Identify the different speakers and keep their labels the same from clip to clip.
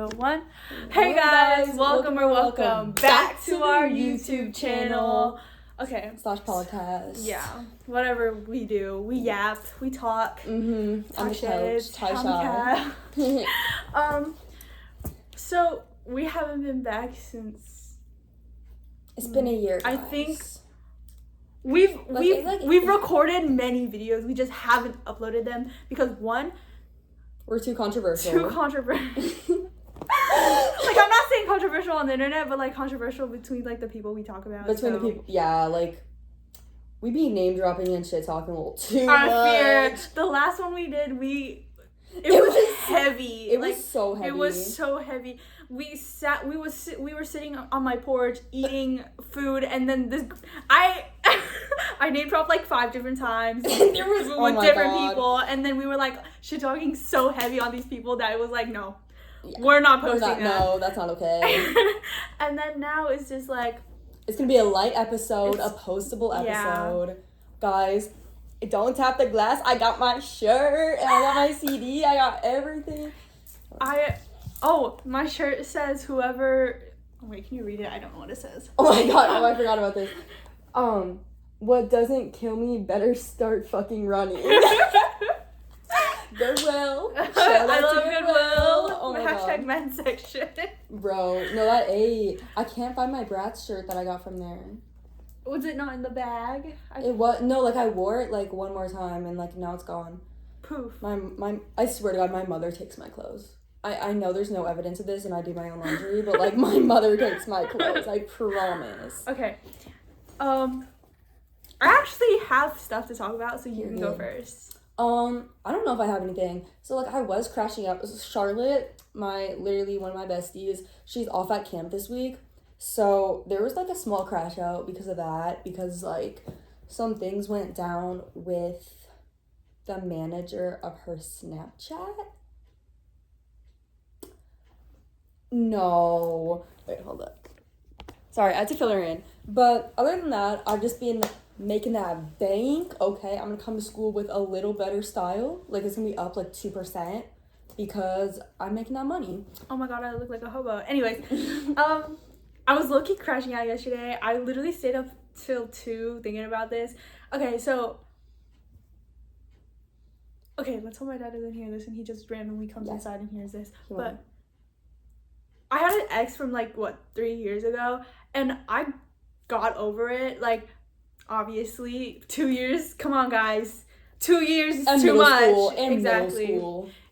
Speaker 1: One. Hey guys, welcome back to our YouTube channel. Okay.
Speaker 2: / podcast.
Speaker 1: Yeah. Whatever we do, we yap, we talk.
Speaker 2: I'm the coach, Taisha.
Speaker 1: So we haven't been back since.
Speaker 2: It's been a year, guys.
Speaker 1: I think we've recorded many videos. We just haven't uploaded them because one,
Speaker 2: we're too controversial.
Speaker 1: Like, I'm not saying controversial on the internet, but like controversial between like the people we talk about.
Speaker 2: Between the people, yeah, like we be name dropping and shit talking a little too much.
Speaker 1: The last one we did, it was heavy.
Speaker 2: It was so heavy.
Speaker 1: It was so heavy. We were sitting on my porch eating food, and then I name dropped like 5 different times with different people, and then we were like shit talking so heavy on these people that it was like, no. Yeah. We're not posting that.
Speaker 2: No, that's not okay.
Speaker 1: And then now it's just like...
Speaker 2: It's going to be a light episode, a postable episode. Yeah. Guys, don't tap the glass. I got my shirt, and I got my CD. I got everything.
Speaker 1: My shirt says whoever... Wait, can you read it? I don't know what it says.
Speaker 2: Oh my god, I forgot about this. What doesn't kill me better start fucking running. Goodwill.
Speaker 1: I love Goodwill.
Speaker 2: Oh my
Speaker 1: # men's section.
Speaker 2: Bro, no, that ate. I can't find my Bratz shirt that I got from there.
Speaker 1: Was it not in the bag?
Speaker 2: It was. No, like I wore it like one more time and like now it's gone.
Speaker 1: Poof.
Speaker 2: I swear to God, my mother takes my clothes. I know there's no evidence of this and I do my own laundry, but like my mother takes my clothes. I promise.
Speaker 1: Okay. I actually have stuff to talk about, so you can go first.
Speaker 2: I don't know if I have anything. So, like, I was crashing out. Charlotte, one of my besties, she's off at camp this week. So, there was, like, a small crash out because of that. Because, like, some things went down with the manager of her Snapchat. No. Wait, hold up. Sorry, I had to fill her in. But other than that, I've just been... making that bank. Okay, I'm gonna come to school with a little better style. Like, it's gonna be up like 2% because I'm making that money.
Speaker 1: Oh my god, I look like a hobo. Anyways, I was low-key crashing out yesterday. I literally stayed up till 2 thinking about this. Okay, let's hope my dad doesn't hear this and he just randomly comes inside and hears this. But I had an ex from 3 years ago, and I got over it. Like, obviously 2 years, come on guys, 2 years is too much.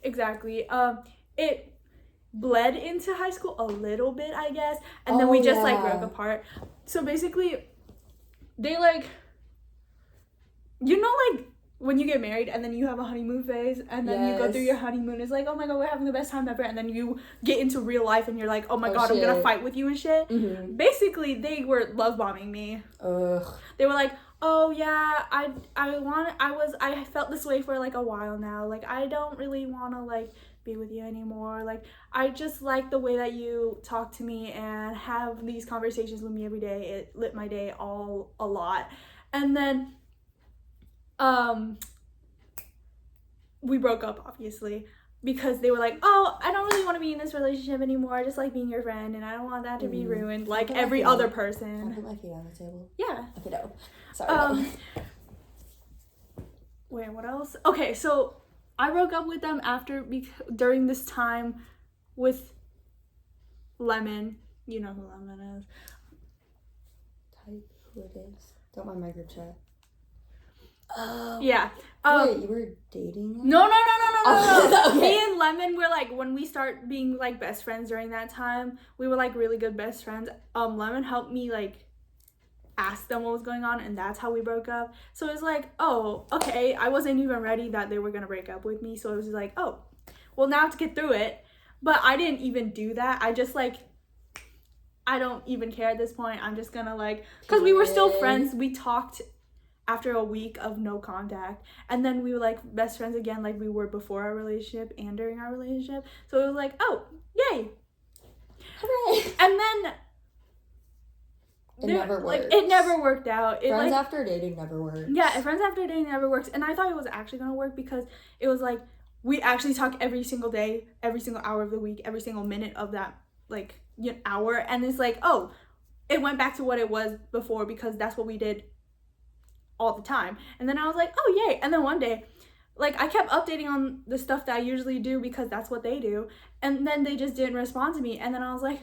Speaker 1: Exactly. It bled into high school a little bit, I guess, and then we just broke apart. So basically they when you get married and then you have a honeymoon phase and then you go through your honeymoon, it's like, oh my god, we're having the best time ever, and then you get into real life and you're like, oh my god, shit. I'm gonna fight with you and shit. Mm-hmm. Basically they were love bombing me. Ugh. They were like, oh yeah, I felt this way for like a while now, like I don't really want to like be with you anymore, like I just like the way that you talk to me and have these conversations with me every day. It lit my day a lot. And then we broke up, obviously, because they were like, oh, I don't really want to be in this relationship anymore, I just like being your friend and I don't want that to be ruined like every other person.
Speaker 2: Can I put my feet on the table?
Speaker 1: Yeah.
Speaker 2: Okay, no. Sorry.
Speaker 1: Wait, what else? Okay, so I broke up with them during this time with Lemon. You know who Lemon is.
Speaker 2: Type who it is. Don't mind my group chat.
Speaker 1: Yeah.
Speaker 2: Wait, you were dating them?
Speaker 1: No. Okay. Me and Lemon were like, when we start being like best friends during that time, we were like really good best friends. Lemon helped me like ask them what was going on, and that's how we broke up. So it was like, oh, okay, I wasn't even ready that they were gonna break up with me. So it was like, oh, well, now I have to get through it. But I didn't even do that. I just like, I don't even care at this point. I'm just gonna like, because we were still friends. We talked after a week of no contact, and then we were like best friends again like we were before our relationship and during our relationship. So it was like, oh, yay. Hooray. And then
Speaker 2: it never worked.
Speaker 1: It never worked out.
Speaker 2: Friends after dating never works.
Speaker 1: Yeah, friends after dating never works. And I thought it was actually gonna work because it was like we actually talk every single day, every single hour of the week, every single minute of that, like, hour. And it's like, oh, it went back to what it was before because that's what we did all the time. And then I was like, oh, yay. And then one day, like, I kept updating on the stuff that I usually do because that's what they do. And then they just didn't respond to me. And then I was like,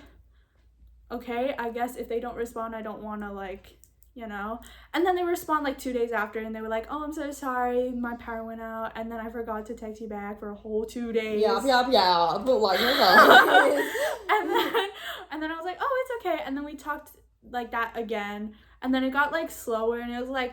Speaker 1: okay, I guess if they don't respond, I don't want to, like, And then they respond, like, 2 days after, and they were like, oh, I'm so sorry, my power went out, and then I forgot to text you back for a whole 2 days.
Speaker 2: Yeah, but like,
Speaker 1: and then I was like, oh, it's okay. And then we talked like that again, and then it got, like, slower, and it was like,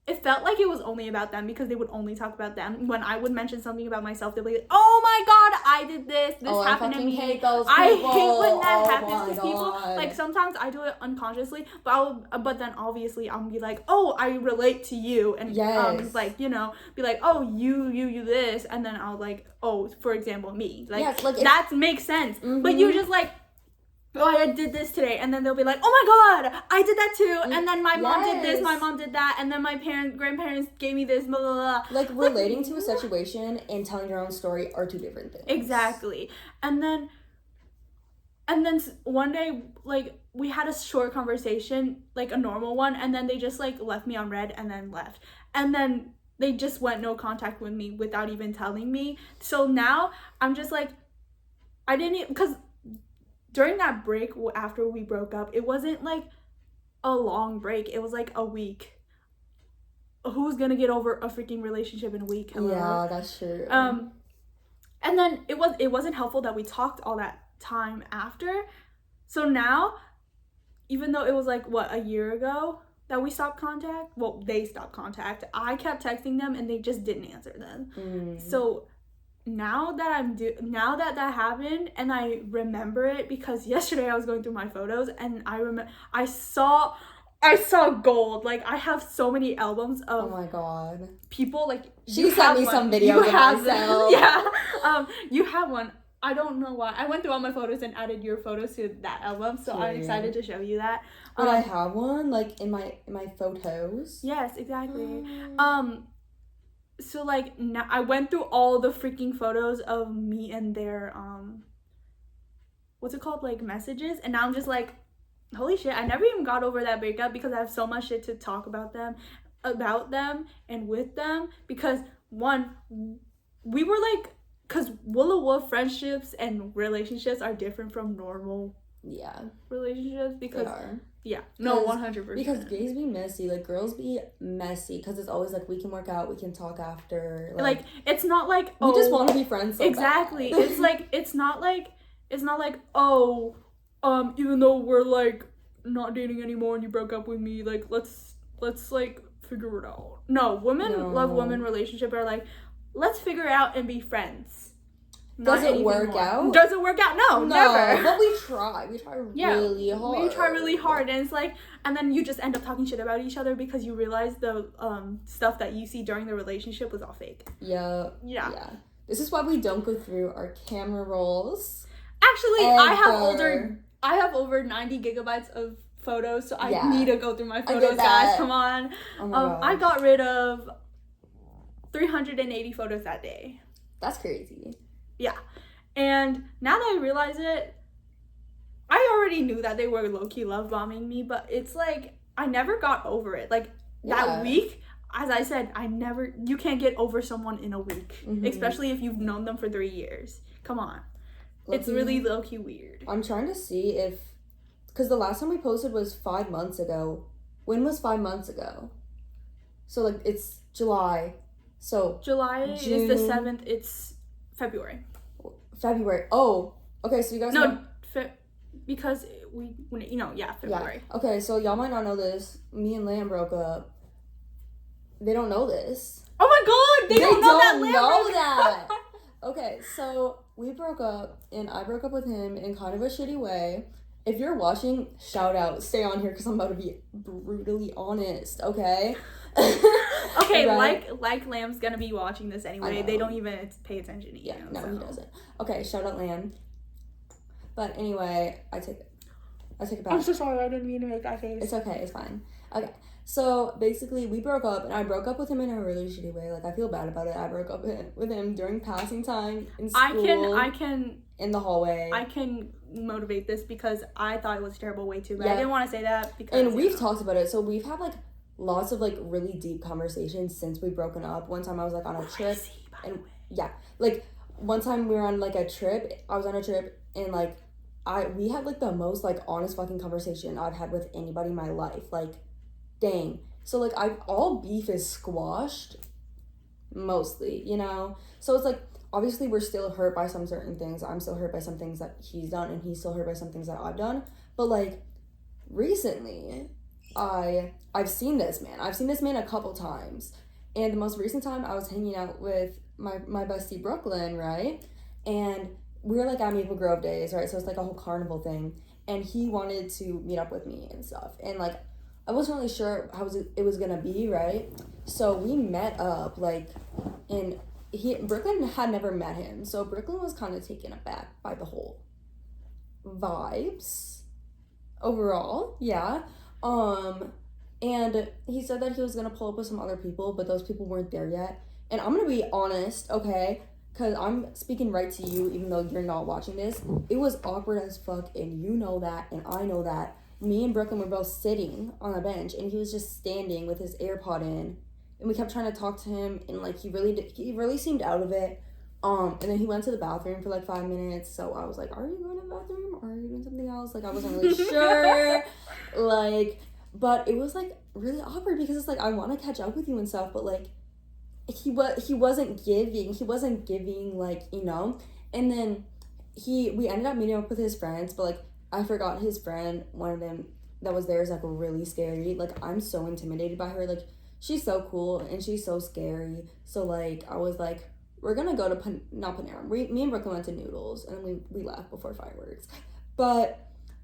Speaker 1: it felt like it was only about them because they would only talk about them. When I would mention something about myself, they'd be like, oh my god, I did this happened to me. I hate when that happens to people. Like, sometimes I do it unconsciously, but then obviously I'll be like, oh, I relate to you, and like, be like, oh, you this, and then I'll like, oh, for example, me, like, yes, like that makes sense. Mm-hmm. But you just like, oh, I did this today, and then they'll be like, oh my god, I did that too, and then my mom did this, my mom did that, and then my grandparents gave me this, blah, blah, blah.
Speaker 2: Like, relating to a situation and telling your own story are two different things.
Speaker 1: Exactly. And then one day, like, we had a short conversation, like a normal one, and then they just, like, left me on red and then left. And then they just went no contact with me without even telling me. So now I'm just like, I didn't even, because during that break after we broke up, it wasn't like a long break. It was like a week. Who's gonna get over a freaking relationship in a week? Hello?
Speaker 2: Yeah, that's true.
Speaker 1: And then it wasn't helpful that we talked all that time after. So now, even though it was like a year ago that we stopped contact, well, they stopped contact, I kept texting them and they just didn't answer them. So now that happened, and I remember it because yesterday I was going through my photos and I saw gold. Like, I have so many albums of,
Speaker 2: oh my god,
Speaker 1: people. Like,
Speaker 2: she sent me some videos of myself.
Speaker 1: Yeah. You have one. I don't know why. I went through all my photos and added your photos to that album, so I'm excited to show you that.
Speaker 2: But I have one, like, in my photos.
Speaker 1: Yes, exactly. So, like, now I went through all the freaking photos of me and their, what's it called, like, messages, and now I'm just like, holy shit, I never even got over that breakup because I have so much shit to talk about them, and with them, because, one, we were, like, because Wolf friendships and relationships are different from normal relationships, because
Speaker 2: they are.
Speaker 1: Yeah, no, 100%.
Speaker 2: Because gays be messy, like, girls be messy, because it's always like, we can work out, we can talk after.
Speaker 1: Like it's not like,
Speaker 2: we just want to be friends. So
Speaker 1: exactly.
Speaker 2: Bad.
Speaker 1: It's like it's not like oh, even though we're like not dating anymore and you broke up with me, like let's like figure it out. No, women love women relationship are like, let's figure it out and be friends.
Speaker 2: Does it work out?
Speaker 1: Does it work out? No, never.
Speaker 2: But we try. We try really hard.
Speaker 1: We try really hard, and it's like, and then you just end up talking shit about each other because you realize the stuff that you see during the relationship was all fake.
Speaker 2: Yeah. This is why we don't go through our camera rolls.
Speaker 1: Actually, ever. I have over 90 gigabytes of photos, so I need to go through my photos, guys. Come on.
Speaker 2: Oh my gosh.
Speaker 1: I got rid of 380 photos that day.
Speaker 2: That's crazy.
Speaker 1: Yeah. And now that I realize it, I already knew that they were low-key love bombing me, but it's like, I never got over it. Like, that week, as I said, you can't get over someone in a week, especially if you've known them for 3 years. Come on. It's really low-key weird.
Speaker 2: I'm trying to see if, because the last time we posted was 5 months ago. When was 5 months ago? So, like, it's July. So,
Speaker 1: July June, is the 7th. It's February.
Speaker 2: Oh, okay. So you guys know,
Speaker 1: because February.
Speaker 2: Yeah. Okay, so y'all might not know this. Me and Lamb broke up. They don't know this.
Speaker 1: Oh my god, they don't know
Speaker 2: that. Okay, so we broke up, and I broke up with him in kind of a shitty way. If you're watching, shout out. Stay on here because I'm about to be brutally honest. Okay.
Speaker 1: Okay, right? like Lamb's gonna be watching this anyway. They don't even pay attention to you.
Speaker 2: Yeah, no, so. He doesn't. Okay, shout out Lamb. But anyway, I take it. I take it back.
Speaker 1: I'm so sorry, I didn't mean to make that face.
Speaker 2: It's okay, it's fine. Okay, so basically we broke up, and I broke up with him in a really shitty way. Like, I feel bad about it. I broke up with him during passing time in school.
Speaker 1: I can
Speaker 2: in the hallway.
Speaker 1: I can motivate this because I thought it was terrible way too, but I didn't want to say that because.
Speaker 2: And we've talked about it, so we've had like lots of like really deep conversations since we've broken up. One time I was like on a trip, and like one time we were on like a trip. I was on a trip, and like we had like the most like honest fucking conversation I've had with anybody in my life. Like, dang. So like all beef is squashed, mostly, you know. So it's like obviously we're still hurt by some certain things. I'm still hurt by some things that he's done, and he's still hurt by some things that I've done. But like recently, I've seen this man. I've seen this man a couple times. And the most recent time I was hanging out with my bestie Brooklyn, right? And we were like at Maple Grove Days, right? So it's like a whole carnival thing. And he wanted to meet up with me and stuff. And like I wasn't really sure how it was gonna be, right? So we met up, like, and Brooklyn had never met him. So Brooklyn was kind of taken aback by the whole vibes overall, yeah. And he said that he was gonna pull up with some other people, but those people weren't there yet. And I'm gonna be honest, okay, because I'm speaking right to you, even though you're not watching this. It was awkward as fuck, and you know that, and I know that. Me and Brooklyn were both sitting on a bench, and he was just standing with his AirPod in, and we kept trying to talk to him, and like he really seemed out of it. And then he went to the bathroom for like 5 minutes. So I was like, "Are you going to the bathroom, or are you doing something else?" Like, I wasn't really sure. Like, but it was like really awkward because it's like I want to catch up with you and stuff, but like he wasn't giving, like, you know. And then we ended up meeting up with his friends, but like I forgot his friend, one of them that was there, is like really scary. Like, I'm so intimidated by her. Like, she's so cool and she's so scary. So like I was like, we're gonna go to not Panera. Me and Brooklyn went to Noodles, and then we left before fireworks.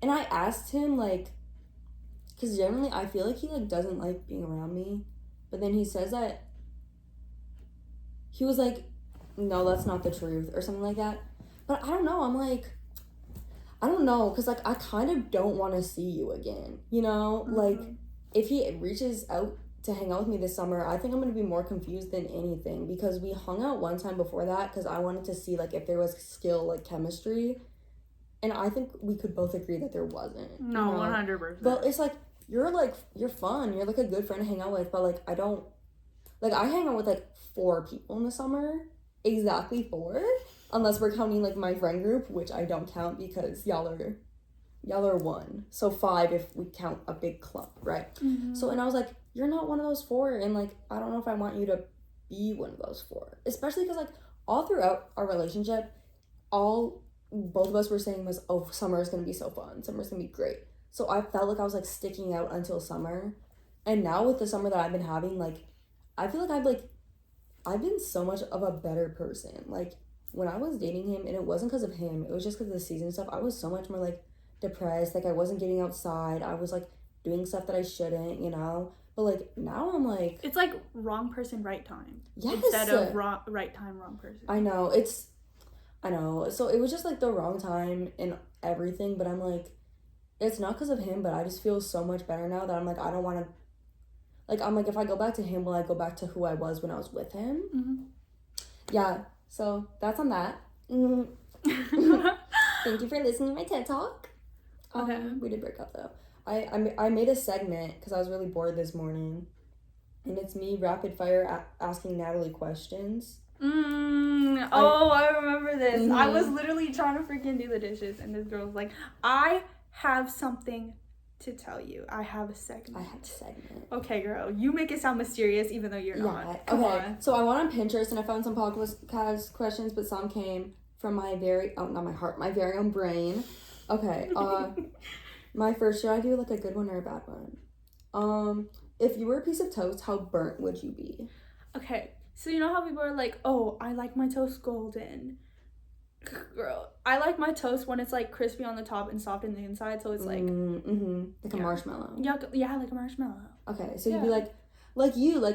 Speaker 2: And I asked him, like, because generally I feel like he like doesn't like being around me, but then he says that he was like, no, that's not the truth, or something like that. But I don't know. I'm like, I don't know, because like I kind of don't want to see you again, you know. Mm-hmm. Like, if he reaches out to hang out with me this summer, I think I'm going to be more confused than anything, because we hung out one time before that because I wanted to see like if there was skill, like chemistry, and I think we could both agree that there wasn't.
Speaker 1: No, you know? 100%.
Speaker 2: But it's like you're fun, you're like a good friend to hang out with, but like I don't, like, I hang out with like 4 people in the summer, exactly 4, unless we're counting like my friend group, which I don't count because y'all are 1, so 5 if we count a big clump, right? Mm-hmm. So, and I was like, you're not one of those 4, and like I don't know if I want you to be one of those 4, especially because like all throughout our relationship, both of us were saying was, oh, summer is gonna be so fun, summer's gonna be great. So I felt like I was like sticking out until summer, and now with the summer that I've been having, like I feel like I've been so much of a better person. Like, when I was dating him, and it wasn't because of him, it was just because of the season stuff, I was so much more like depressed. Like, I wasn't getting outside, I was like doing stuff that I shouldn't, you know. But like now I'm like, it's like
Speaker 1: wrong person, right time.
Speaker 2: Yes.
Speaker 1: Instead of right time, wrong person.
Speaker 2: I know. So it was just like the wrong time and everything, but I'm like, it's not because of him, but I just feel so much better now that I'm like, I don't want to, like, I'm like, if I go back to him, will I go back to who I was when I was with him? Mm-hmm. Yeah, so that's on that. Mm-hmm. Thank you for listening to my TED Talk. Okay. We did break up though. I made a segment because I was really bored this morning, and it's me rapid fire asking Natalie questions.
Speaker 1: I remember this. Mm-hmm. I was literally trying to freaking do the dishes, and this girl was like, I have something to tell you. I have a segment. Okay, girl. You make it sound mysterious even though you're not. Come on.
Speaker 2: So I went on Pinterest and I found some podcast questions, but some came from my very own brain. Okay. My first, should I do like a good one or a bad one? If you were a piece of toast, how burnt would you be?
Speaker 1: Okay. So you know how people are like, oh, I like my toast golden. Girl, I like my toast when it's like crispy on the top and soft in the inside, so it's like
Speaker 2: like a marshmallow.
Speaker 1: Yeah, like a marshmallow.
Speaker 2: Okay, so you'd be like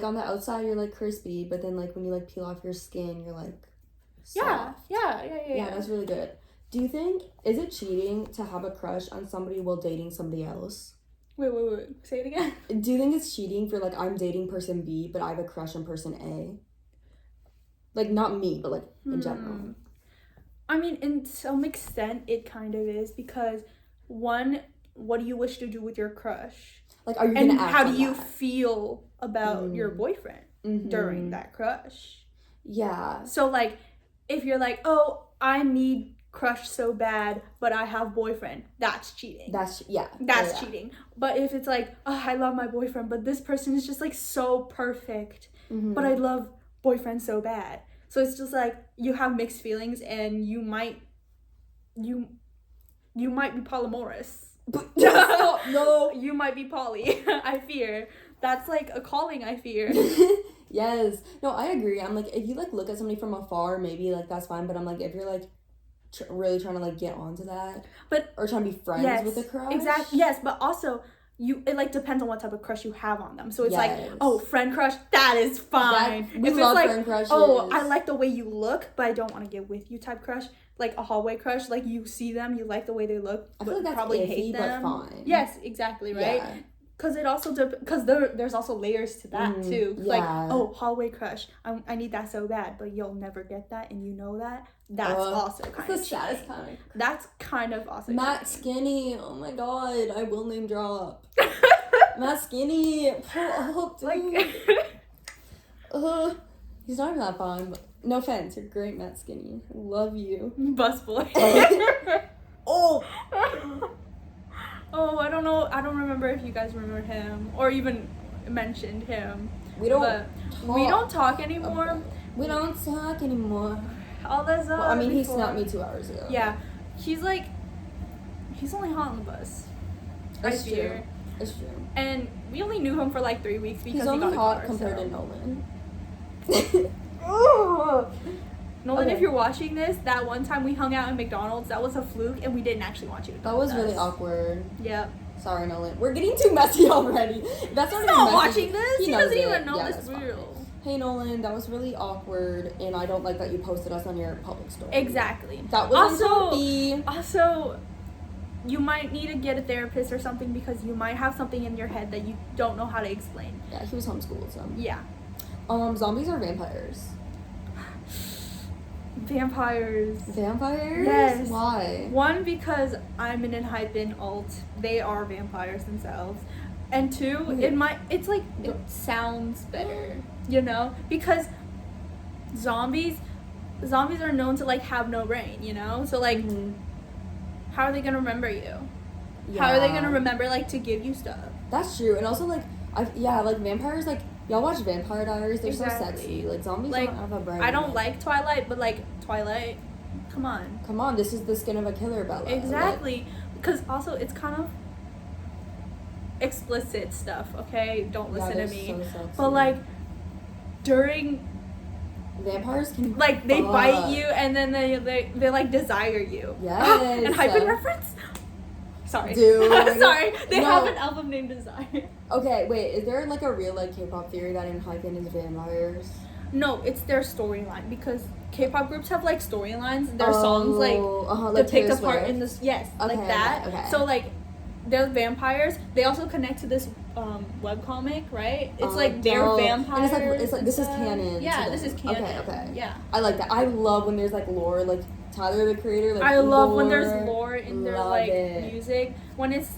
Speaker 2: on the outside you're like crispy, but then like when you like peel off your skin, you're like soft.
Speaker 1: Yeah,
Speaker 2: that's really good. Do you think, is it cheating to have a crush on somebody while dating somebody else?
Speaker 1: Wait. Say it again.
Speaker 2: Do you think it's cheating for, like, I'm dating person B, but I have a crush on person A? Like, not me, but, like, in general.
Speaker 1: I mean, in some extent, it kind of is, because one, what do you wish to do with your crush?
Speaker 2: Like, are you gonna act
Speaker 1: and how do
Speaker 2: on
Speaker 1: you
Speaker 2: that?
Speaker 1: feel about your boyfriend during that crush?
Speaker 2: Yeah.
Speaker 1: So, like, if you're like, oh, I need crush so bad, but I have boyfriend, that's cheating.
Speaker 2: That's
Speaker 1: cheating. But if it's like, oh, I love my boyfriend, but this person is just, like, so perfect, but I love boyfriend so bad. So it's just like you have mixed feelings, and you might be polymorous.
Speaker 2: No.
Speaker 1: You might be poly. I fear that's like a calling. I fear.
Speaker 2: Yes. No, I agree. I'm like, if you like look at somebody from afar, maybe like that's fine. But I'm like, if you're like really trying to like get onto that, or trying to be friends with a crush,
Speaker 1: exactly. Yes, but also. It like depends on what type of crush you have on them. So it's like, oh, friend crush, that is fine.
Speaker 2: We love
Speaker 1: like,
Speaker 2: friend crushes.
Speaker 1: Oh, I like the way you look, but I don't want to get with you type crush. Like a hallway crush, like you see them, you like the way they look,
Speaker 2: I feel like that's
Speaker 1: probably
Speaker 2: iffy,
Speaker 1: hate them.
Speaker 2: but fine.
Speaker 1: Yes, exactly, right?
Speaker 2: Yeah.
Speaker 1: Because it also because there's also layers to that too.
Speaker 2: Yeah.
Speaker 1: Like, oh, hallway crush, I need that so bad, but you'll never get that, and you know that. That's also kind of
Speaker 2: saddest kind of.
Speaker 1: That's kind of also
Speaker 2: Matt Skinny. Oh my god, I will name drop. Matt Skinny, pull up, dude. He's not even that fun. But no offense, you're great, Matt Skinny. I love you.
Speaker 1: Busboy.
Speaker 2: Oh.
Speaker 1: Oh, I don't know. I don't remember if you guys remember him or even mentioned him.
Speaker 2: We don't
Speaker 1: talk anymore.
Speaker 2: Okay. We don't talk anymore.
Speaker 1: All those.
Speaker 2: Well, I mean, he snapped me 2 hours ago.
Speaker 1: Yeah, he's only hot on the bus.
Speaker 2: It's true.
Speaker 1: And we only knew him for like 3 weeks because
Speaker 2: he's only
Speaker 1: he got
Speaker 2: hot
Speaker 1: a car,
Speaker 2: compared to Nolan.
Speaker 1: Nolan, if you're watching this, that one time we hung out in McDonald's, that was a fluke, and we didn't actually want you to.
Speaker 2: That was really awkward.
Speaker 1: Yep.
Speaker 2: Sorry, Nolan. We're getting too messy already. That's
Speaker 1: He's not watching this. He doesn't even know this real.
Speaker 2: Hey Nolan, that was really awkward, and I don't like that you posted us on your public story.
Speaker 1: Exactly.
Speaker 2: That was
Speaker 1: also, you might need to get a therapist or something because you might have something in your head that you don't know how to explain.
Speaker 2: Yeah, he was homeschooled, so.
Speaker 1: Yeah.
Speaker 2: Zombies or vampires?
Speaker 1: Vampires.
Speaker 2: Vampires?
Speaker 1: Yes.
Speaker 2: Why?
Speaker 1: One, because I'm in hyphen alt. They are vampires themselves. And two, it sounds better, you know? Because zombies are known to like have no brain, you know? So like how are they gonna remember you? Yeah. How are they gonna remember like to give you stuff?
Speaker 2: That's true. And also like vampires, like y'all watch Vampire Diaries, they're so sexy. Like zombies
Speaker 1: like,
Speaker 2: don't have a brain.
Speaker 1: I don't like Twilight, but like Twilight, come on,
Speaker 2: this is the skin of a killer, Bella.
Speaker 1: Exactly. Because also it's kind of explicit stuff, okay? Don't listen to me.
Speaker 2: So sexy.
Speaker 1: But like during
Speaker 2: vampires can
Speaker 1: like they bite you and then they like desire you.
Speaker 2: Yes.
Speaker 1: And hyphen reference? Sorry.
Speaker 2: Dude.
Speaker 1: Sorry. They have an album named Desire.
Speaker 2: Okay, wait, is there like a real like K-pop theory that in hyphen is vampires?
Speaker 1: No, it's their storyline because K-pop groups have like storylines. Their songs like depict a part in this. Yes, okay, like that. Okay. So like they're vampires. They also connect to this webcomic, right? It's like they're vampires.
Speaker 2: And it's like this is canon.
Speaker 1: Yeah, this is canon.
Speaker 2: Okay.
Speaker 1: Yeah.
Speaker 2: I like that. I love when there's like lore, like Tyler the Creator. Like
Speaker 1: I love when there's lore in their like music. When it's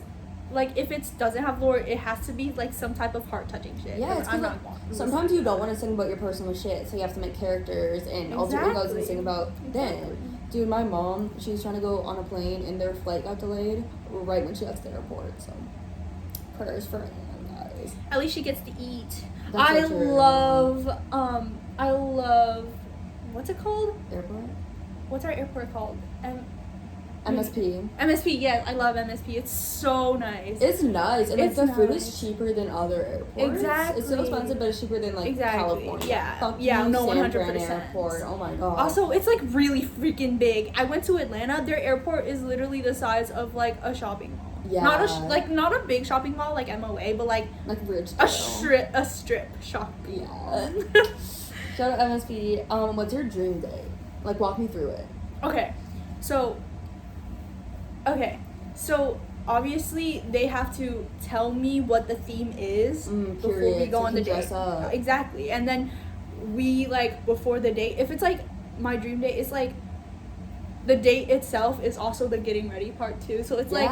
Speaker 1: like if it doesn't have lore, it has to be like some type of heart touching shit.
Speaker 2: Yeah, it's like, sometimes you don't want to sing about your personal shit, so you have to make characters and alter egos and sing about them. Dude, my mom, she was trying to go on a plane and their flight got delayed right when she got to the airport. So prayers for Anne, guys.
Speaker 1: At least she gets to eat.
Speaker 2: That's so true.
Speaker 1: I love what's it called?
Speaker 2: Airport?
Speaker 1: What's our airport called?
Speaker 2: MSP.
Speaker 1: MSP, yes, I love MSP. It's so nice.
Speaker 2: It's nice. And like the food is cheaper than other airports.
Speaker 1: Exactly.
Speaker 2: It's so expensive, but it's cheaper than like California.
Speaker 1: Yeah.
Speaker 2: Fuck
Speaker 1: yeah,
Speaker 2: you,
Speaker 1: no,
Speaker 2: San
Speaker 1: 100%.
Speaker 2: Fran Airport. Oh my god.
Speaker 1: Also, it's like really freaking big. I went to Atlanta. Their airport is literally the size of like a shopping mall.
Speaker 2: Yeah.
Speaker 1: Not a big shopping mall like MOA, but like
Speaker 2: rich.
Speaker 1: A strip shopping mall.
Speaker 2: Shout out MSP. What's your dream day? Like walk me through it.
Speaker 1: Okay. So Okay, so obviously they have to tell me what the theme is before we go on the date. Exactly. And then we, like, before the date, if it's like my dream date, it's like the date itself is also the getting ready part too. So it's like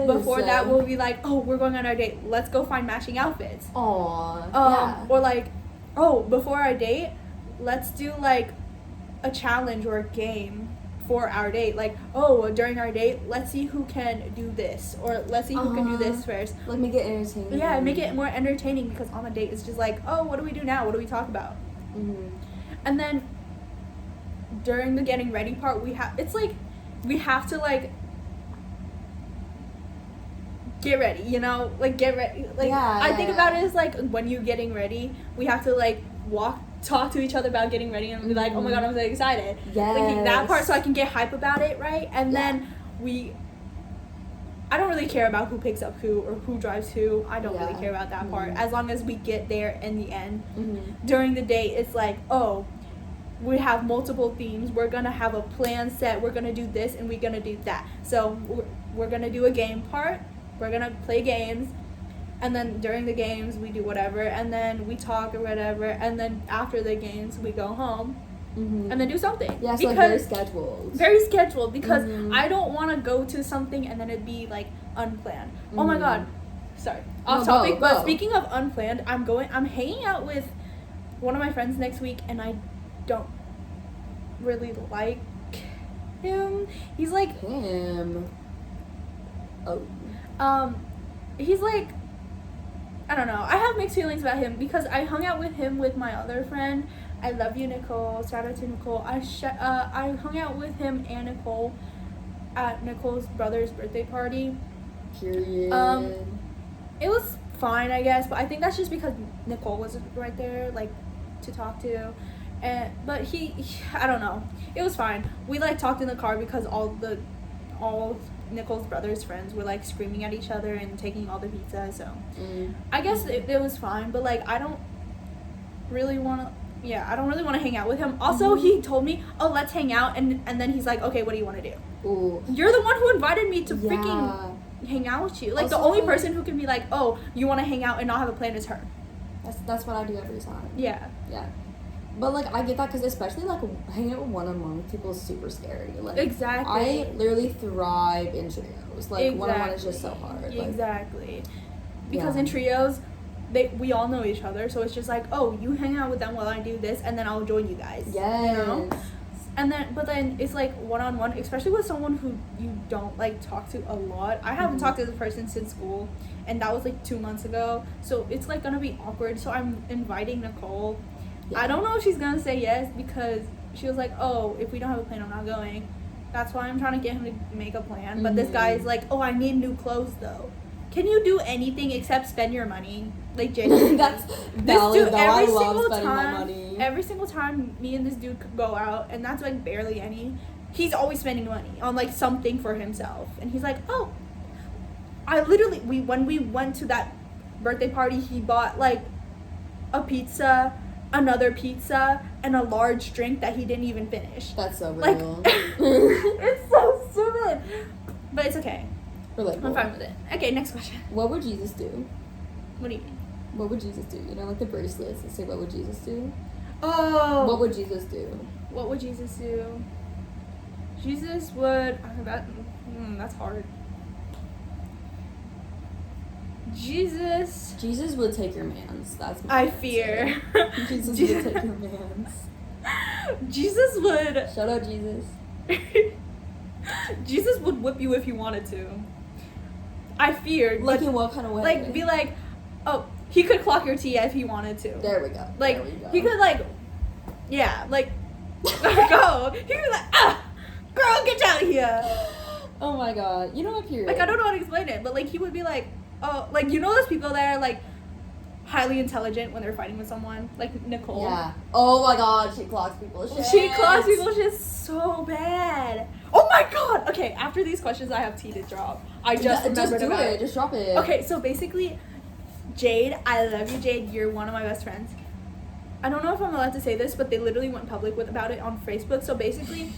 Speaker 1: before that we'll be like, oh, we're going on our date, let's go find matching outfits. Or like, oh, before our date, let's do like a challenge or a game for our date. Like, oh, during our date, let's see who can do this, or let's see who can do this first.
Speaker 2: Like, make it entertaining.
Speaker 1: Yeah, make it more entertaining, because on the date it's just like, oh, what do we do now? What do we talk about? And then during the getting ready part, we have to like get ready, you know, like get ready. Like, I think about it as like when you're getting ready, we have to like talk to each other about getting ready and be like, oh my god, I'm so excited. Like that part, so I can get hype about it, right? And then I don't really care about who picks up who or who drives who. I don't really care about that part, as long as we get there in the end. During the day, it's like, oh, we have multiple themes, we're gonna have a plan set, we're gonna do this and we're gonna do that. So we're gonna do a game part, we're gonna play games, and then during the games we do whatever, and then we talk or whatever, and then after the games we go home and then do something.
Speaker 2: Yeah, so like very scheduled.
Speaker 1: Because I don't want to go to something and then it'd be like unplanned. Oh my god, sorry, off topic. But speaking of unplanned, I'm hanging out with one of my friends next week, and I don't really like him. He's like he's like, I don't know. I have mixed feelings about him, because I hung out with him with my other friend. I love you, Nicole. Shout out to Nicole. I hung out with him and Nicole at Nicole's brother's birthday party.
Speaker 2: Period.
Speaker 1: It was fine, I guess, but I think that's just because Nicole was right there, like, to talk to. But he I don't know. It was fine. We like talked in the car because all Nicole's brother's friends were like screaming at each other and taking all the pizza, so I guess it was fine. But like, I don't really want to hang out with him. Also, he told me, oh, let's hang out, and then he's like, okay, what do you want to do? You're the one who invited me to freaking hang out with you. Like, also, the only person who can be like, oh, you want to hang out and not have a plan is her.
Speaker 2: That's what I do every time.
Speaker 1: Yeah.
Speaker 2: But, like, I get that, because especially, like, hanging out with one-on-one people is super scary. Like,
Speaker 1: exactly.
Speaker 2: I literally thrive in trios. Like, one-on-one is just so hard.
Speaker 1: Exactly. Because in trios, we all know each other, so it's just like, oh, you hang out with them while I do this, and then I'll join you guys.
Speaker 2: Yes.
Speaker 1: You know? But then it's, like, one-on-one, especially with someone who you don't, like, talk to a lot. I haven't talked to this person since school, and that was, like, 2 months ago. So it's, like, gonna be awkward. So I'm inviting Nicole. I don't know if she's gonna say yes, because she was like, oh, if we don't have a plan, I'm not going. That's why I'm trying to get him to make a plan. But this guy is like, oh, I need new clothes though. Can you do anything except spend your money? Like, genuinely.
Speaker 2: That's valid, though. I love spending my money.
Speaker 1: Every single time me and this dude go out, and that's like barely any, he's always spending money on like something for himself. And he's like, oh, when we went to that birthday party, he bought like a pizza, another pizza, and a large drink that he didn't even finish.
Speaker 2: That's so real.
Speaker 1: Like, it's so stupid. But it's okay.
Speaker 2: Relatable.
Speaker 1: I'm fine with it. Okay, next question.
Speaker 2: What would Jesus do?
Speaker 1: What do you mean?
Speaker 2: What would Jesus do? You know, like the bracelets that say, what would Jesus do?
Speaker 1: Oh.
Speaker 2: What would Jesus do?
Speaker 1: What would Jesus do? Jesus would... that's hard. Jesus
Speaker 2: would take your mans. That's my answer.
Speaker 1: fear.
Speaker 2: Jesus would take your mans.
Speaker 1: Jesus would...
Speaker 2: Shout out Jesus.
Speaker 1: Jesus would whip you if he wanted to. I feared.
Speaker 2: Like, in what kind of way?
Speaker 1: Like, be like, oh, he could clock your T if he wanted to.
Speaker 2: There we go.
Speaker 1: Like, he could, like, yeah, like, go. He could be like, girl, get down here.
Speaker 2: Oh my god. You know what, period.
Speaker 1: Like, I don't know how to explain it, but, like, he would be like, oh, like, you know those people that are, like, highly intelligent when they're fighting with someone? Like, Nicole.
Speaker 2: Yeah. Oh my god, she clocks people's shit.
Speaker 1: She clocks people's shit so bad. Oh my god! Okay, after these questions, I have tea to drop. I just remembered about it.
Speaker 2: Just drop it.
Speaker 1: Okay, so basically, Jade, I love you, Jade. You're one of my best friends. I don't know if I'm allowed to say this, but they literally went public about it on Facebook. So basically,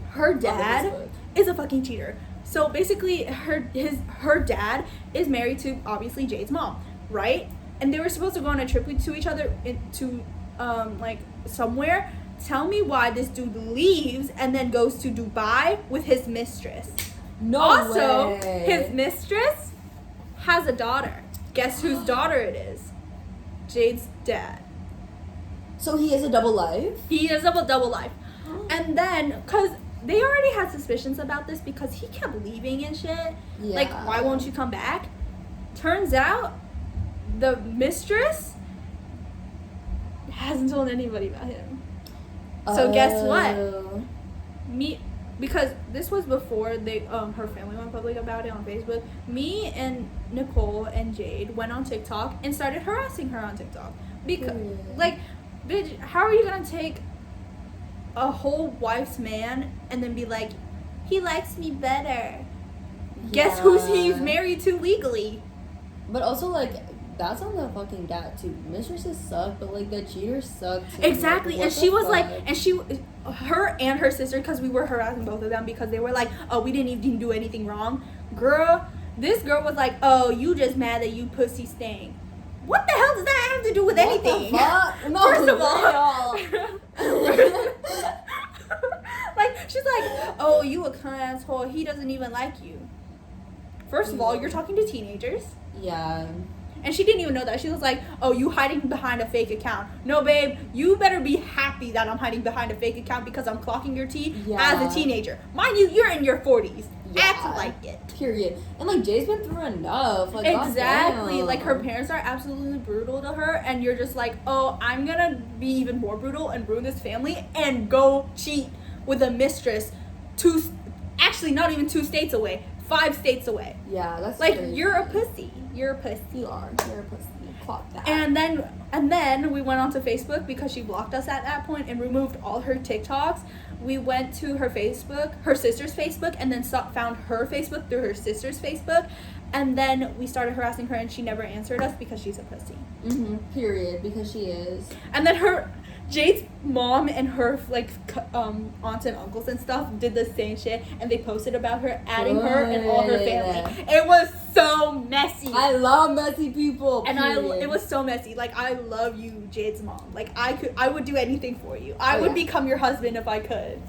Speaker 1: her dad is a fucking cheater. So basically, her dad is married to obviously Jade's mom, right? And they were supposed to go on a trip to each other to like somewhere. Tell me why this dude leaves and then goes to Dubai with his mistress.
Speaker 2: No
Speaker 1: Also,
Speaker 2: way.
Speaker 1: his mistress has a daughter. Guess whose daughter it is? Jade's dad.
Speaker 2: So he has a double life?
Speaker 1: He is of a double life. And then, because they already had suspicions about this because he kept leaving and shit.
Speaker 2: Yeah.
Speaker 1: Like, why won't you come back? Turns out, the mistress hasn't told anybody about him. So guess what? Because this was before they her family went public about it on Facebook. Me and Nicole and Jade went on TikTok and started harassing her on TikTok because like, bitch, how are you gonna take a whole wife's man and then be like, he likes me better? Guess who's he's married to legally?
Speaker 2: But also, like, that's on the fucking dad too. Mistresses suck, but like the cheaters suck too.
Speaker 1: Exactly.
Speaker 2: Like,
Speaker 1: And she was like, her and her sister, because we were harassing both of them because they were like, oh, we didn't even do anything wrong. Girl, this girl was like, oh, you just mad that you pussy stank. What the hell does that have to do with anything?
Speaker 2: The fuck? No,
Speaker 1: First of all, like, she's like, oh, you a cunt asshole. He doesn't even like you. First of all, you're talking to teenagers.
Speaker 2: Yeah.
Speaker 1: And she didn't even know that. She was like, oh, you hiding behind a fake account. No, babe, you better be happy that I'm hiding behind a fake account because I'm clocking your tea as a teenager. Mind you, you're in your 40s.
Speaker 2: Yeah.
Speaker 1: Act like it.
Speaker 2: Period. And like, Jay's been through enough. Like,
Speaker 1: Exactly.
Speaker 2: goddamn.
Speaker 1: Like, her parents are absolutely brutal to her. And you're just like, oh, I'm going to be even more brutal and ruin this family and go cheat with a mistress actually not even 2 states away. 5 states away.
Speaker 2: Yeah, that's
Speaker 1: like
Speaker 2: crazy.
Speaker 1: You're a pussy. You're a pussy.
Speaker 2: You're a pussy. Clock that.
Speaker 1: And then we went onto Facebook because she blocked us at that point and removed all her TikToks. We went to her Facebook, her sister's Facebook, and then found her Facebook through her sister's Facebook. And then we started harassing her, and she never answered us because she's a pussy.
Speaker 2: Period. Because she is.
Speaker 1: And then Jade's mom and her like aunts and uncles and stuff did the same shit, and they posted about her, adding her and all her family. It was so messy.
Speaker 2: I love messy people.
Speaker 1: And it was so messy. Like, I love you, Jade's mom. Like, I would do anything for you. I would become your husband if I could.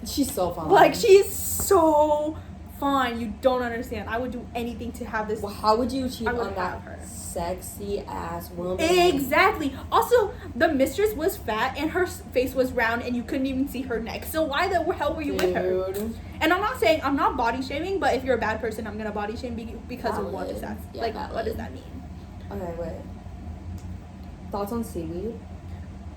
Speaker 2: She's so fun.
Speaker 1: Like, she's so fine. You don't understand. I would do anything to have this.
Speaker 2: Well, how would you cheat on that
Speaker 1: her
Speaker 2: sexy ass woman?
Speaker 1: Exactly. Also, the mistress was fat and her face was round and you couldn't even see her neck. So why the hell were you with her? And I'm not body shaming, but if you're a bad person, I'm gonna body shame because of what is that?
Speaker 2: Yeah,
Speaker 1: like, what does that mean?
Speaker 2: Okay, wait. Thoughts on seaweed?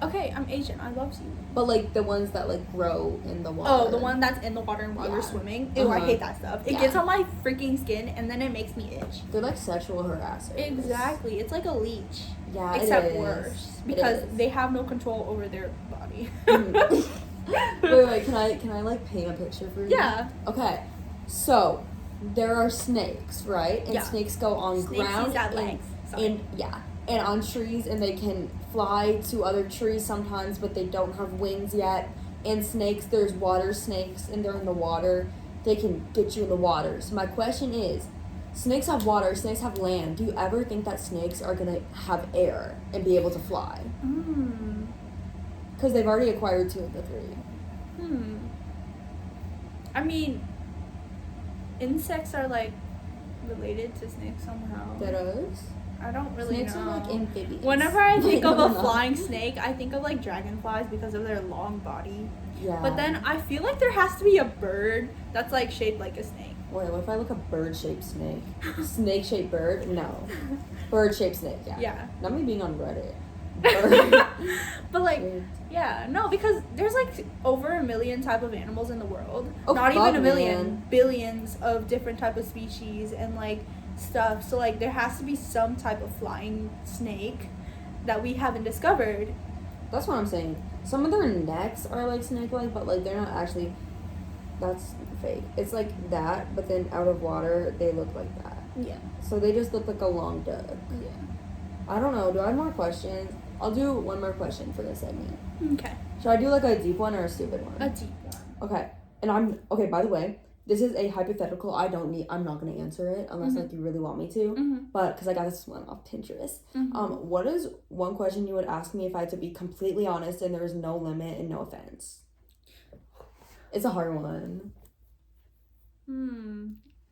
Speaker 1: Okay, I'm Asian. I love seaweed.
Speaker 2: But like the ones that like grow in the water.
Speaker 1: Oh, the one that's in the water and while you're swimming. Ew, I hate that stuff. It gets on my freaking skin and then it makes me itch.
Speaker 2: They're like sexual harassers.
Speaker 1: Exactly. It's like a leech.
Speaker 2: Yeah,
Speaker 1: except worse because they have no control over their body.
Speaker 2: Wait, can I like paint a picture for you?
Speaker 1: Yeah.
Speaker 2: Okay. So there are snakes, right? And snakes go on ground and on trees, and they can fly to other trees sometimes, but they don't have wings yet. And snakes, there's water snakes, and they're in the water. They can get you in the water. So my question is, snakes have water, snakes have land. Do you ever think that snakes are gonna have air and be able to fly? Because they've already acquired 2 of the 3.
Speaker 1: I mean, insects are like related to snakes somehow.
Speaker 2: That is?
Speaker 1: I don't really
Speaker 2: Snakes
Speaker 1: know.
Speaker 2: are like amphibians.
Speaker 1: Whenever I think of a flying snake, I think of like dragonflies because of their long body.
Speaker 2: Yeah.
Speaker 1: But then I feel like there has to be a bird that's like shaped like a snake.
Speaker 2: Wait, what if I look a bird-shaped snake? Snake-shaped bird? No. Bird-shaped snake, yeah.
Speaker 1: Yeah.
Speaker 2: Not me being on Reddit. Bird.
Speaker 1: But like, yeah, no, because there's like over 1 million type of animals in the world.
Speaker 2: Oh,
Speaker 1: Not even 1 million,
Speaker 2: man.
Speaker 1: billions of different type of species and like stuff. So like there has to be some type of flying snake that we haven't discovered.
Speaker 2: That's what I'm saying. Some of their necks are like snake-like, but like they're not actually. That's fake. It's like that, but then out of water they look like that.
Speaker 1: Yeah.
Speaker 2: So they just look like a long duck.
Speaker 1: Yeah.
Speaker 2: I don't know. Do I have more questions? I'll do one more question for this segment.
Speaker 1: Okay.
Speaker 2: Should I do like a deep one or a stupid one?
Speaker 1: A deep one.
Speaker 2: Okay. And okay, by the way, this is a hypothetical. I'm not gonna answer it unless like you really want me to. But because I got this one off Pinterest. What is one question you would ask me if I had to be completely honest and there was no limit and no offense? It's a hard one.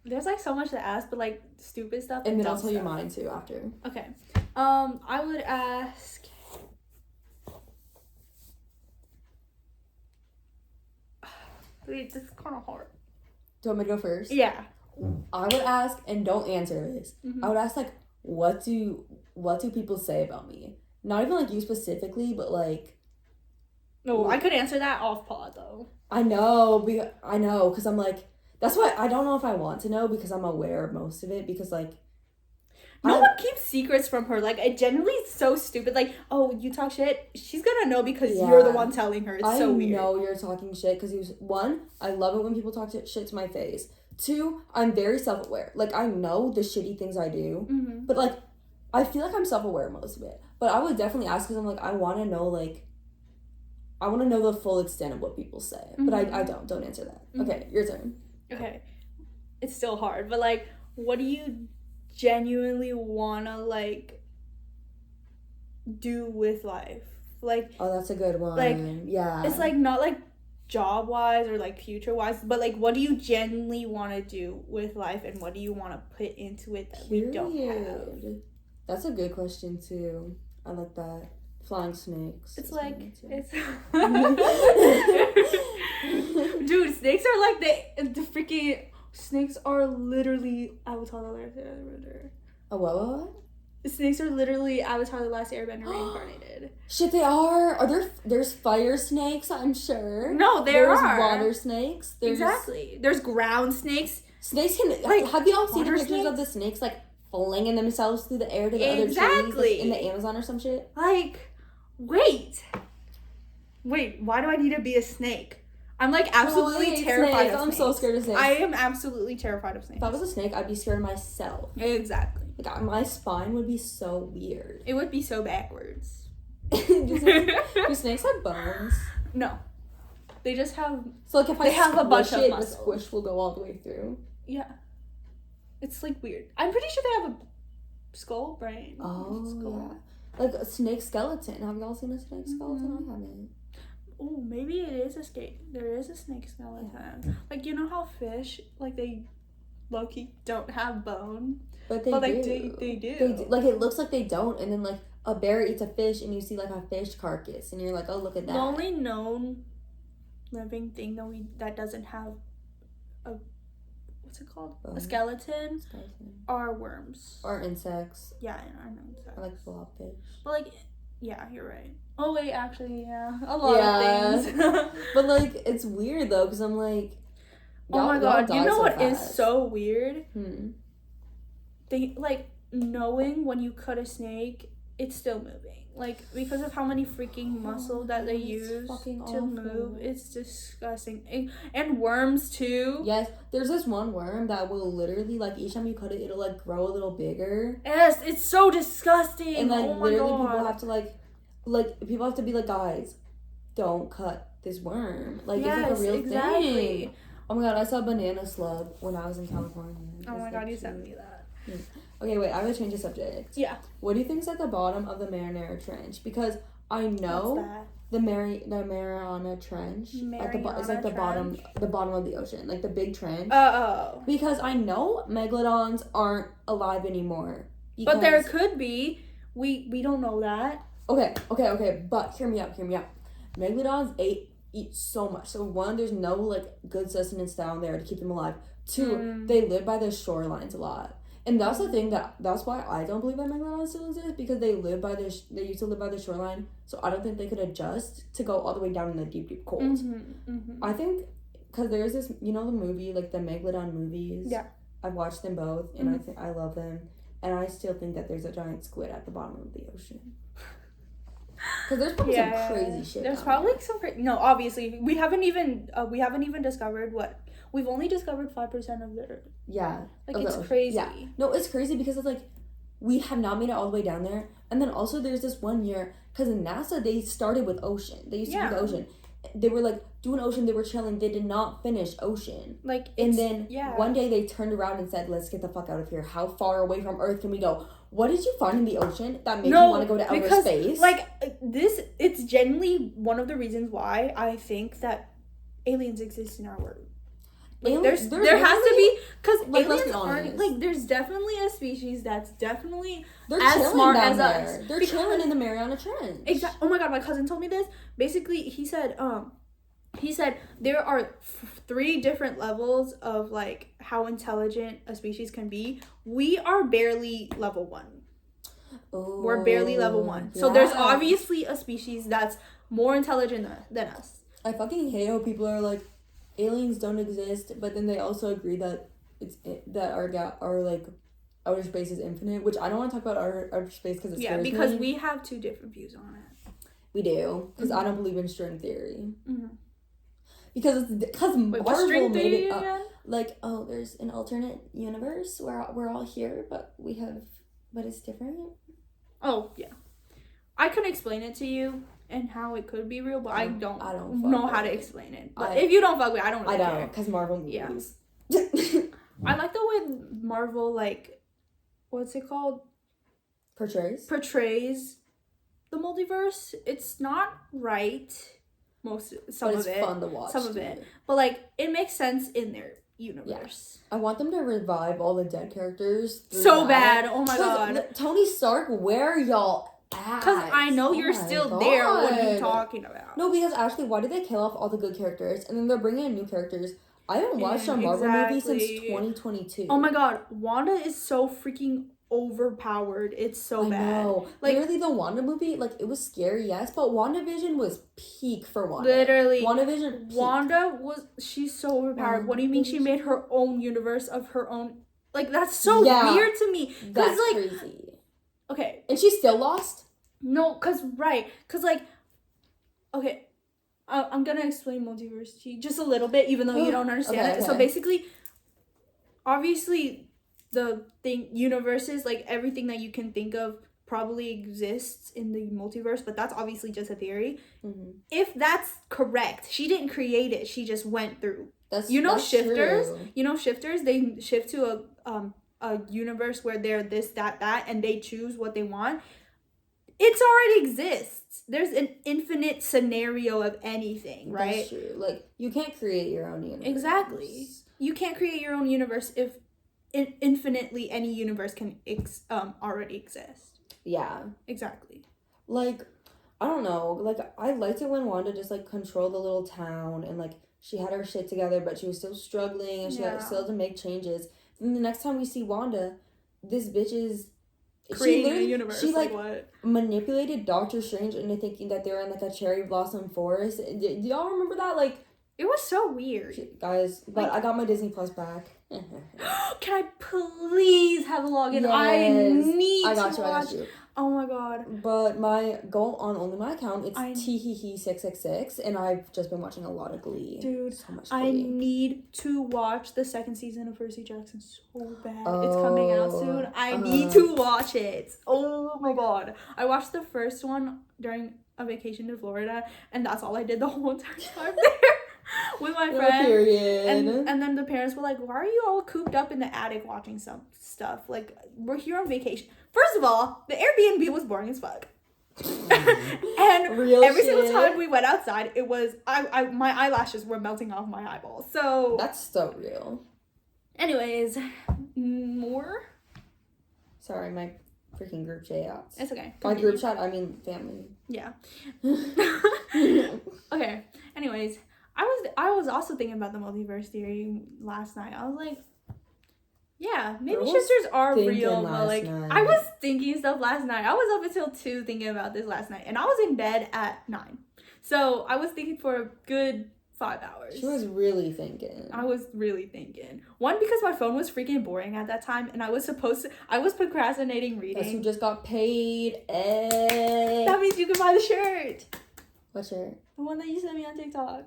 Speaker 1: There's like so much to ask, but like stupid stuff.
Speaker 2: And then I'll tell you mine too after.
Speaker 1: Okay. I would ask. Wait, this is kind of hard.
Speaker 2: Do you want me to go first?
Speaker 1: Yeah.
Speaker 2: I would ask, and don't answer this. I would ask like, what do people say about me? Not even like you specifically, but like.
Speaker 1: No, I could answer that off pod though.
Speaker 2: I know, because I'm like, that's why I don't know if I want to know because I'm aware of most of it because like.
Speaker 1: No one keeps secrets from her. Like, it generally is so stupid. Like, oh, you talk shit? She's gonna know because you're the one telling her. It's so weird. I know
Speaker 2: you're talking shit because one, I love it when people talk shit to my face. Two, I'm very self-aware. Like, I know the shitty things I do. But, like, I feel like I'm self-aware most of it. But I would definitely ask because I'm like, I want to know, like, I want to know the full extent of what people say. But I don't answer that. Okay, your turn.
Speaker 1: Okay. It's still hard. But, like, what do you genuinely wanna like do with life? Like,
Speaker 2: oh, that's a good one.
Speaker 1: Like,
Speaker 2: yeah,
Speaker 1: it's like not like job wise or like future wise, but like what do you genuinely want to do with life and what do you want to put into it that we don't have?
Speaker 2: That's a good question too. I like that. Flying snakes.
Speaker 1: It's like it's dude, snakes are like the freaking snakes are literally Avatar the Last Airbender.
Speaker 2: Oh, what?
Speaker 1: Snakes are literally Avatar the Last Airbender reincarnated.
Speaker 2: Shit, they are. There's fire snakes, I'm sure.
Speaker 1: No, there's
Speaker 2: water snakes.
Speaker 1: Exactly. There's ground snakes.
Speaker 2: Snakes can, like, have you all seen the pictures of the snakes, like, flinging themselves through the air to the other trees, like, in the Amazon or some shit?
Speaker 1: Like, wait, why do I need to be a snake? I'm like absolutely terrified of snakes.
Speaker 2: I'm so scared of snakes.
Speaker 1: I am absolutely terrified of snakes.
Speaker 2: If I was a snake, I'd be scared of myself.
Speaker 1: Exactly.
Speaker 2: Like, my spine would be so weird.
Speaker 1: It would be so backwards.
Speaker 2: Do snakes have bones?
Speaker 1: No. They just have...
Speaker 2: So, like, if I have a bunch of muscles, the squish will go all the way through?
Speaker 1: Yeah. It's, like, weird. I'm pretty sure they have a skull brain.
Speaker 2: Oh, skull. Yeah. Like a snake skeleton. Have y'all seen a snake skeleton? I haven't.
Speaker 1: Oh, maybe it is a snake. There is a snake skeleton. Yeah. Like, you know how fish, like, they low-key don't have bone?
Speaker 2: But they do. They do. Like, it looks like they don't, and then, like, a bear eats a fish, and you see, like, a fish carcass, and you're like, oh, look at that.
Speaker 1: The only known living thing that doesn't have a, what's it called? Bone? A skeleton are worms.
Speaker 2: Or insects.
Speaker 1: Yeah, I know insects.
Speaker 2: I like blobfish.
Speaker 1: But, like... Yeah, you're right. Oh, wait, actually, yeah. A lot of things.
Speaker 2: But, like, it's weird, though, because I'm like...
Speaker 1: Oh, my God. You know what is so weird? They, like, knowing when you cut a snake, it's still moving. Like, because of how many freaking muscles that they use to move. It's disgusting. And worms, too.
Speaker 2: Yes. There's this one worm that will literally, like, each time you cut it, it'll, like, grow a little bigger.
Speaker 1: Yes, it's so disgusting.
Speaker 2: And, like, literally people have to, like, people have to be like, guys, don't cut this worm. Like, yes, it's, like, a real thing. Oh, my God, I saw a banana slug when I was in California.
Speaker 1: Oh, my God, you sent me that.
Speaker 2: Okay, wait, I'm gonna change the subject.
Speaker 1: Yeah.
Speaker 2: What do you think is at the bottom of the Marinara Trench? Because I know the Mariana Trench it's like the bottom of the ocean, like the big trench.
Speaker 1: Oh.
Speaker 2: Because I know megalodons aren't alive anymore.
Speaker 1: But there could be. We don't know that.
Speaker 2: Okay. But hear me out. Megalodons eat so much. So one, there's no like good sustenance down there to keep them alive. Two, they live by the shorelines a lot. And that's the thing that's why I don't believe that megalodons still exist, because they used to live by the shoreline, so I don't think they could adjust to go all the way down in the deep cold. I think because there's this, you know, the movie, like the Megalodon movies.
Speaker 1: Yeah, I've
Speaker 2: watched them both, and I love them, and I still think that there's a giant squid at the bottom of the ocean. Because there's probably some crazy shit.
Speaker 1: There's probably some no, obviously we haven't even discovered what. We've only discovered 5% of the Earth.
Speaker 2: Yeah.
Speaker 1: Like, it's crazy.
Speaker 2: Yeah. No, it's crazy because it's like, we have not made it all the way down there. And then also there's this one year, because in NASA, they started with ocean. They used to do the ocean. They were like, doing Ocean. They were chilling. They did not finish Ocean.
Speaker 1: Like,
Speaker 2: and then one day they turned around and said, let's get the fuck out of here. How far away from Earth can we go? What did you find in the ocean that made you want to go to outer space?
Speaker 1: Like, it's genuinely one of the reasons why I think that aliens exist in our world. Like, there has to be, because like, aliens aren't, like, there's definitely a species that's definitely as smart as us.
Speaker 2: They're chilling in the Mariana Trench.
Speaker 1: Exactly. Oh my god, my cousin told me this. Basically, he said there are 3 different levels of, like, how intelligent a species can be. We are barely level 1.
Speaker 2: Ooh,
Speaker 1: we're barely level 1. So there's obviously a species that's more intelligent than us.
Speaker 2: I fucking hate how people are like, aliens don't exist, but then they also agree that our like outer space is infinite, which I don't want to talk about outer space because it scares me.
Speaker 1: Because we have 2 different views on it.
Speaker 2: We do, because I don't believe in string theory.
Speaker 1: Mm-hmm.
Speaker 2: Because Marvel made it
Speaker 1: up.
Speaker 2: Like, oh, there's an alternate universe where we're all here, but it's different.
Speaker 1: Oh yeah, I can explain it to you and how it could be real, but I don't know how to explain it. But if you don't fuck with it, I don't really care.
Speaker 2: Because Marvel movies.
Speaker 1: Yeah. I like the way Marvel, like, what's it called? Portrays the multiverse. It's not right. Some of it.
Speaker 2: Fun to watch.
Speaker 1: Some of it. But, like, it makes sense in their universe.
Speaker 2: Yeah. I want them to revive all the dead characters.
Speaker 1: So bad. Oh my god.
Speaker 2: Tony Stark, where are y'all at?
Speaker 1: Because I know you're still there. What are you talking about?
Speaker 2: No, because actually, why did they kill off all the good characters and then they're bringing in new characters? I haven't watched a Marvel movie since 2022.
Speaker 1: Oh my god, Wanda is so freaking overpowered. It's so bad. I know.
Speaker 2: Like, literally, the Wanda movie, like, it was scary, yes, but WandaVision was peak for Wanda.
Speaker 1: Literally.
Speaker 2: WandaVision peak.
Speaker 1: She's so overpowered. What do you mean she made her own universe of her own? Like, that's so weird to me.
Speaker 2: That's
Speaker 1: like,
Speaker 2: crazy.
Speaker 1: Okay.
Speaker 2: And she still lost?
Speaker 1: No, because, like, okay, I'm gonna explain multiverse to you just a little bit, even though you don't understand it. Okay. So basically, obviously, universes, like, everything that you can think of probably exists in the multiverse, but that's obviously just a theory. Mm-hmm. If that's correct, she didn't create it, she just went through. That's shifters. True. You know shifters, they shift to a universe where they're this, that, and they choose what they want. It's already exists. There's an infinite scenario of anything, right?
Speaker 2: That's true. Like, you can't create your own universe.
Speaker 1: Exactly. You can't create your own universe if infinitely any universe can already exist.
Speaker 2: Yeah.
Speaker 1: Exactly.
Speaker 2: Like, I don't know. Like, I liked it when Wanda just, like, controlled the little town and, like, she had her shit together, but she was still struggling and she still had to make changes. And the next time we see Wanda, this bitch is
Speaker 1: creating a universe.
Speaker 2: She what? Manipulated Doctor Strange into thinking that they were in, like, a cherry blossom forest. Do y'all remember that? Like,
Speaker 1: it was so weird.
Speaker 2: Guys, but like, I got my Disney Plus back.
Speaker 1: Can I please have a login? Yes. I got you. Oh my god.
Speaker 2: But my goal on only my account, it's Teehee666, and I've just been watching a lot of Glee.
Speaker 1: Dude, so much Glee. I need to watch the 2nd season of Percy Jackson so bad. It's coming out soon. I need to watch it. Oh my god. I watched the first one during a vacation to Florida, and that's all I did the whole entire time there. With my friend. And then the parents were like, why are you all cooped up in the attic watching some stuff? Like, we're here on vacation. First of all, the Airbnb was boring as fuck. And every single time we went outside, it was my eyelashes were melting off my eyeballs. So
Speaker 2: that's so real.
Speaker 1: Anyways, more?
Speaker 2: Sorry, my freaking group chat.
Speaker 1: It's okay.
Speaker 2: By group chat, I mean family.
Speaker 1: Yeah. Okay. Anyways, I was also thinking about the multiverse theory last night. I was like, yeah, maybe shifters are real, but like I was thinking stuff last night. I was up until 2 thinking about this last night, and I was in bed at 9. So I was thinking for a good 5 hours.
Speaker 2: She was really thinking.
Speaker 1: I was really thinking. One, because my phone was freaking boring at that time, and I was procrastinating reading.
Speaker 2: Guess who just got paid? Hey.
Speaker 1: That means you can buy the shirt.
Speaker 2: What shirt?
Speaker 1: The one that you sent me on TikTok.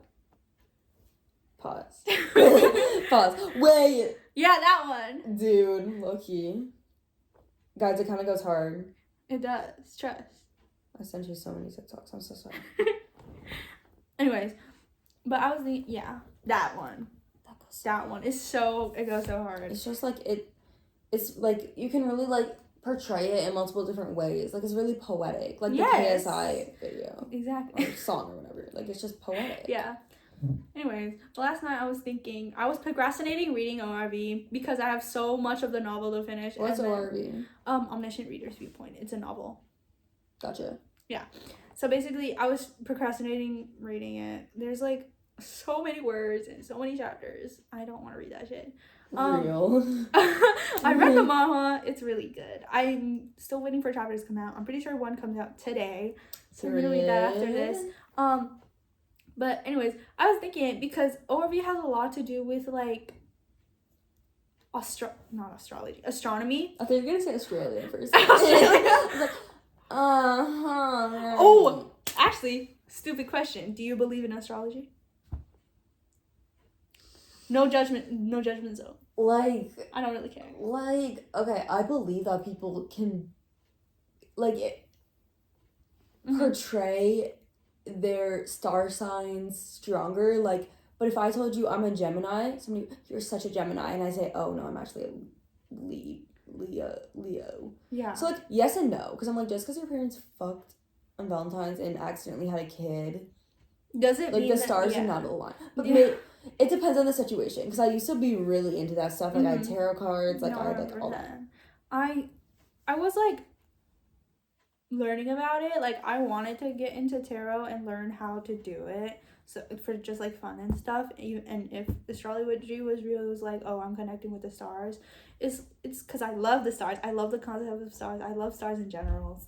Speaker 2: Pause. Pause. Wait.
Speaker 1: Yeah, that one.
Speaker 2: Dude, low-key. Guys, it kind of goes hard.
Speaker 1: It does. Trust.
Speaker 2: I sent you so many TikToks. I'm so sorry.
Speaker 1: Anyways, But I was thinking, yeah, that one. That one is so, it goes so hard.
Speaker 2: It's just like, it's like, you can really like portray it in multiple different ways. Like, it's really poetic. Like the KSI video.
Speaker 1: Exactly.
Speaker 2: Or song or whatever. Like, it's just poetic.
Speaker 1: Yeah. Anyways, last night I was procrastinating reading ORV because I have so much of the novel to finish.
Speaker 2: What's ORV?
Speaker 1: Omniscient Reader's Viewpoint. It's a novel.
Speaker 2: Gotcha.
Speaker 1: Yeah. So basically, I was procrastinating reading it. There's like so many words and so many chapters. I don't want to read that shit.
Speaker 2: Real.
Speaker 1: I read the manhwa. It's really good. I'm still waiting for chapters to come out. I'm pretty sure one comes out today. So I'm gonna read that after this. But anyways, I was thinking because ORV has a lot to do with like astronomy.
Speaker 2: I thought you were gonna say Australia first.
Speaker 1: Australia?
Speaker 2: I was like,
Speaker 1: Oh, actually, stupid question. Do you believe in astrology? No judgment zone.
Speaker 2: Like,
Speaker 1: I don't really care.
Speaker 2: Like, okay, I believe that people can, like, portray their star signs stronger. Like, but if I told you I'm a Gemini, you're such a Gemini, and I say, oh no, I'm actually a Leo.
Speaker 1: Yeah.
Speaker 2: So like, yes and no, because I'm like, just because your parents fucked on Valentine's and accidentally had a kid,
Speaker 1: does it
Speaker 2: like
Speaker 1: mean
Speaker 2: the stars are not aligned? But it depends on the situation. Because I used to be really into that stuff. Like I had tarot cards. Like I had like all that.
Speaker 1: I was like learning about it. Like I wanted to get into tarot and learn how to do it. So for just like fun and stuff. And if astrology was real, it was like, oh, I'm connecting with the stars. It's because I love the stars. I love the concept of stars. I love stars in general.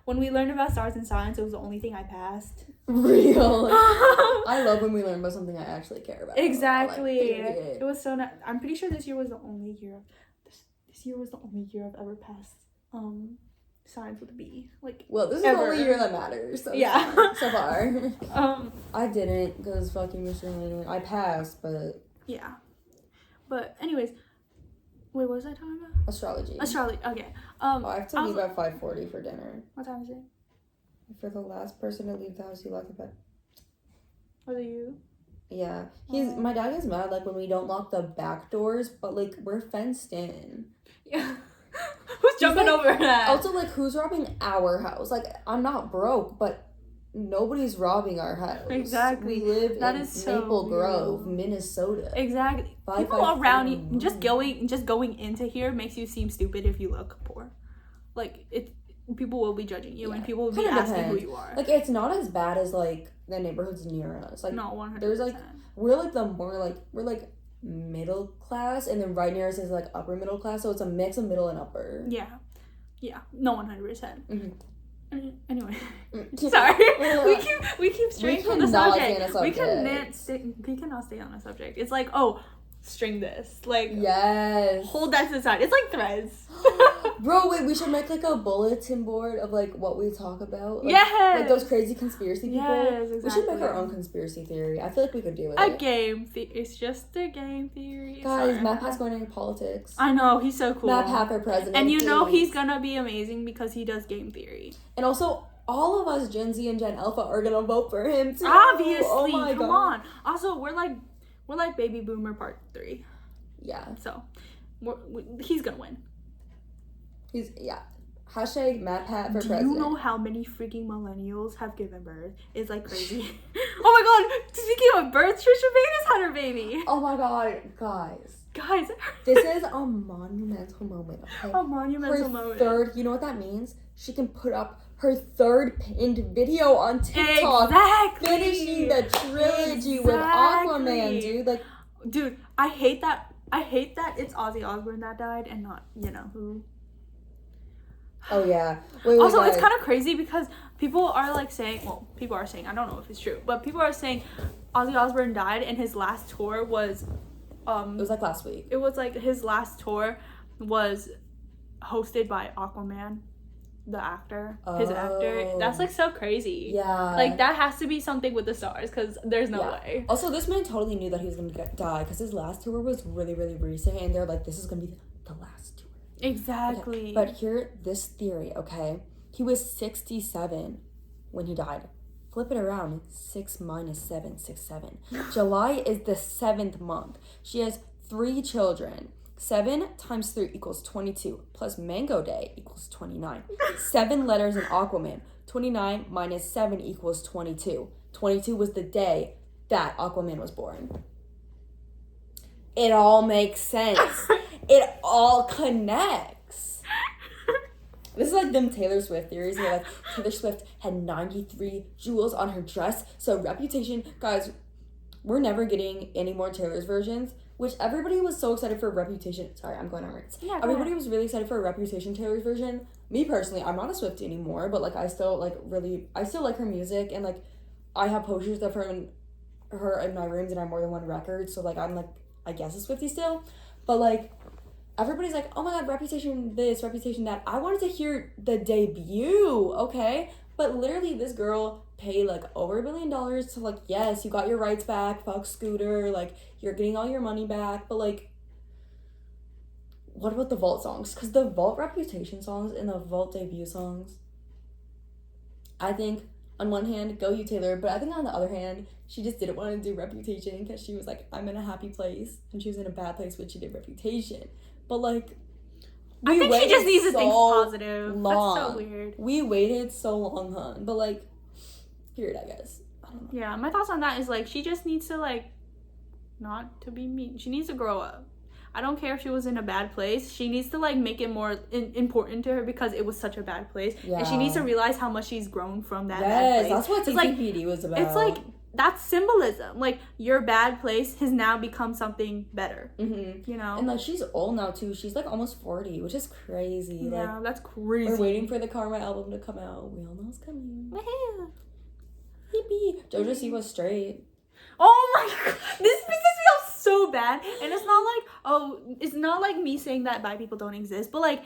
Speaker 1: When we learned about stars in science, it was the only thing I passed.
Speaker 2: Real. I love when we learn about something I actually care about.
Speaker 1: Exactly. Like, it was so nice. I'm pretty sure this year was the only year. This year was the only year I've ever passed. Science with a B. Like,
Speaker 2: well, this is the only year that matters. So
Speaker 1: yeah.
Speaker 2: So far. I didn't because fucking Mr. Lane. I passed, but
Speaker 1: yeah. But anyways, wait, what was I talking about?
Speaker 2: Astrology.
Speaker 1: Okay.
Speaker 2: I have to leave at 5:40 for dinner.
Speaker 1: What time is it?
Speaker 2: For the last person to leave the house, you lock the bed.
Speaker 1: Was it you?
Speaker 2: Yeah. My dad is mad like when we don't lock the back doors, but like we're fenced in.
Speaker 1: Yeah. Who's jumping over that?
Speaker 2: Also, like, who's robbing our house? Like, I'm not broke, but nobody's robbing our house.
Speaker 1: Exactly.
Speaker 2: We live
Speaker 1: that
Speaker 2: in
Speaker 1: is
Speaker 2: Maple
Speaker 1: so
Speaker 2: Grove, Minnesota.
Speaker 1: Exactly. People around you, just going into here makes you seem stupid if you look poor. Like, people will be judging you, and people will be asking who you are.
Speaker 2: Like, it's not as bad as, like, the neighborhoods near us. Like,
Speaker 1: no, 100%.
Speaker 2: There's, like, we're, like, we're, like, middle class, and then right near us is like upper middle class, so it's a mix of middle and upper.
Speaker 1: Yeah no, 100%.
Speaker 2: Mm-hmm.
Speaker 1: Anyway, sorry. we keep straying from the subject. We cannot stay on a subject. It's like, oh, string this, like,
Speaker 2: yes,
Speaker 1: hold that to the side. It's like threads.
Speaker 2: Bro, wait, we should make like a bulletin board of like what we talk about. Like,
Speaker 1: yes,
Speaker 2: like those crazy conspiracy people.
Speaker 1: Yes, exactly.
Speaker 2: We should make our own conspiracy theory. I feel like we could do it.
Speaker 1: It's just a game theory.
Speaker 2: Guys, Matt going into politics.
Speaker 1: I know, he's so cool.
Speaker 2: Matt for president.
Speaker 1: And you know he's gonna be amazing because he does game theory.
Speaker 2: And also, all of us Gen Z and Gen Alpha are gonna vote for him too.
Speaker 1: Obviously,
Speaker 2: oh my
Speaker 1: come
Speaker 2: God.
Speaker 1: on. Also, we're like baby boomer part 3.
Speaker 2: Yeah.
Speaker 1: So, he's gonna win.
Speaker 2: Hashtag Matt for president.
Speaker 1: Do you know how many freaking millennials have given birth? It's like crazy. Oh my God! Speaking of birth, Trisha Paytas had her baby.
Speaker 2: Oh my God, guys. This is a monumental moment. Okay?
Speaker 1: A monumental moment.
Speaker 2: You know what that means? She can put up her 3rd pinned video on TikTok.
Speaker 1: Exactly.
Speaker 2: Finishing the trilogy with Aquaman, dude. Like,
Speaker 1: dude, I hate that it's Ozzy Osbourne that died and not, who.
Speaker 2: Oh yeah. Wait,
Speaker 1: also,
Speaker 2: guys.
Speaker 1: it's kind of crazy because people are saying, I don't know if it's true, but people are saying Ozzy Osbourne died and his last tour was
Speaker 2: it was like last week.
Speaker 1: It was like his last tour was hosted by Aquaman, the actor, his actor. That's like so crazy.
Speaker 2: Yeah.
Speaker 1: Like that has to be something with the stars because there's no way.
Speaker 2: Also, this man totally knew that he was going to die because his last tour was really, really recent, and they're like, this is going to be the last tour.
Speaker 1: Exactly.
Speaker 2: Okay. But this theory, okay? He was 67 when he died. Flip it around. 6 minus 7, 6, 7. July is the 7th month. She has 3 children. 7 times 3 equals 22. Plus Mango Day equals 29. 7 letters in Aquaman. 29 minus 7 equals 22. 22 was the day that Aquaman was born. It all makes sense. It all connects. This is like them Taylor Swift theories where like Taylor Swift had 93 jewels on her dress. So Reputation, guys, we're never getting any more Taylor's versions, which everybody was so excited for Reputation. Sorry, I'm going on rants. Yeah, everybody was really excited for a Reputation Taylor's version. Me personally, I'm not a Swiftie anymore, but like I still like her music, and like I have posters of her in my rooms, and I have more than one record, so like I'm like I guess a Swiftie still. But like everybody's like, oh my god, Reputation this, Reputation that. I wanted to hear the debut, okay? But literally this girl paid like over $1 billion to like, yes, you got your rights back, fuck Scooter, like you're getting all your money back, but like what about the Vault songs? Because the Vault Reputation songs and the Vault debut songs, I think on one hand, go you Taylor, but I think on the other hand, she just didn't want to do Reputation because she was like, I'm in a happy place, and she was in a bad place when she did Reputation. But like,
Speaker 1: I think she just needs to think positive.
Speaker 2: Long.
Speaker 1: That's so weird.
Speaker 2: We waited so long, hun. But like, period, I guess. I don't know.
Speaker 1: Yeah, my thoughts on that is like, she just needs to like, not to be mean. She needs to grow up. I don't care if she was in a bad place. She needs to like make it more important to her because it was such a bad place. Yeah. And she needs to realize how much she's grown from that bad place.
Speaker 2: Yes, that's what TCPD was about.
Speaker 1: It's like, that's symbolism. Like, your bad place has now become something better. Mm-hmm. You know?
Speaker 2: And like, she's old now too. She's like almost 40, which is crazy.
Speaker 1: Yeah,
Speaker 2: like,
Speaker 1: that's crazy.
Speaker 2: We're waiting for the Karma album to come out. We all know it's coming. Yeah. Yippee. JoJo C was straight.
Speaker 1: Oh my god, this pisses me off so bad. And it's not like me saying that bi people don't exist, but like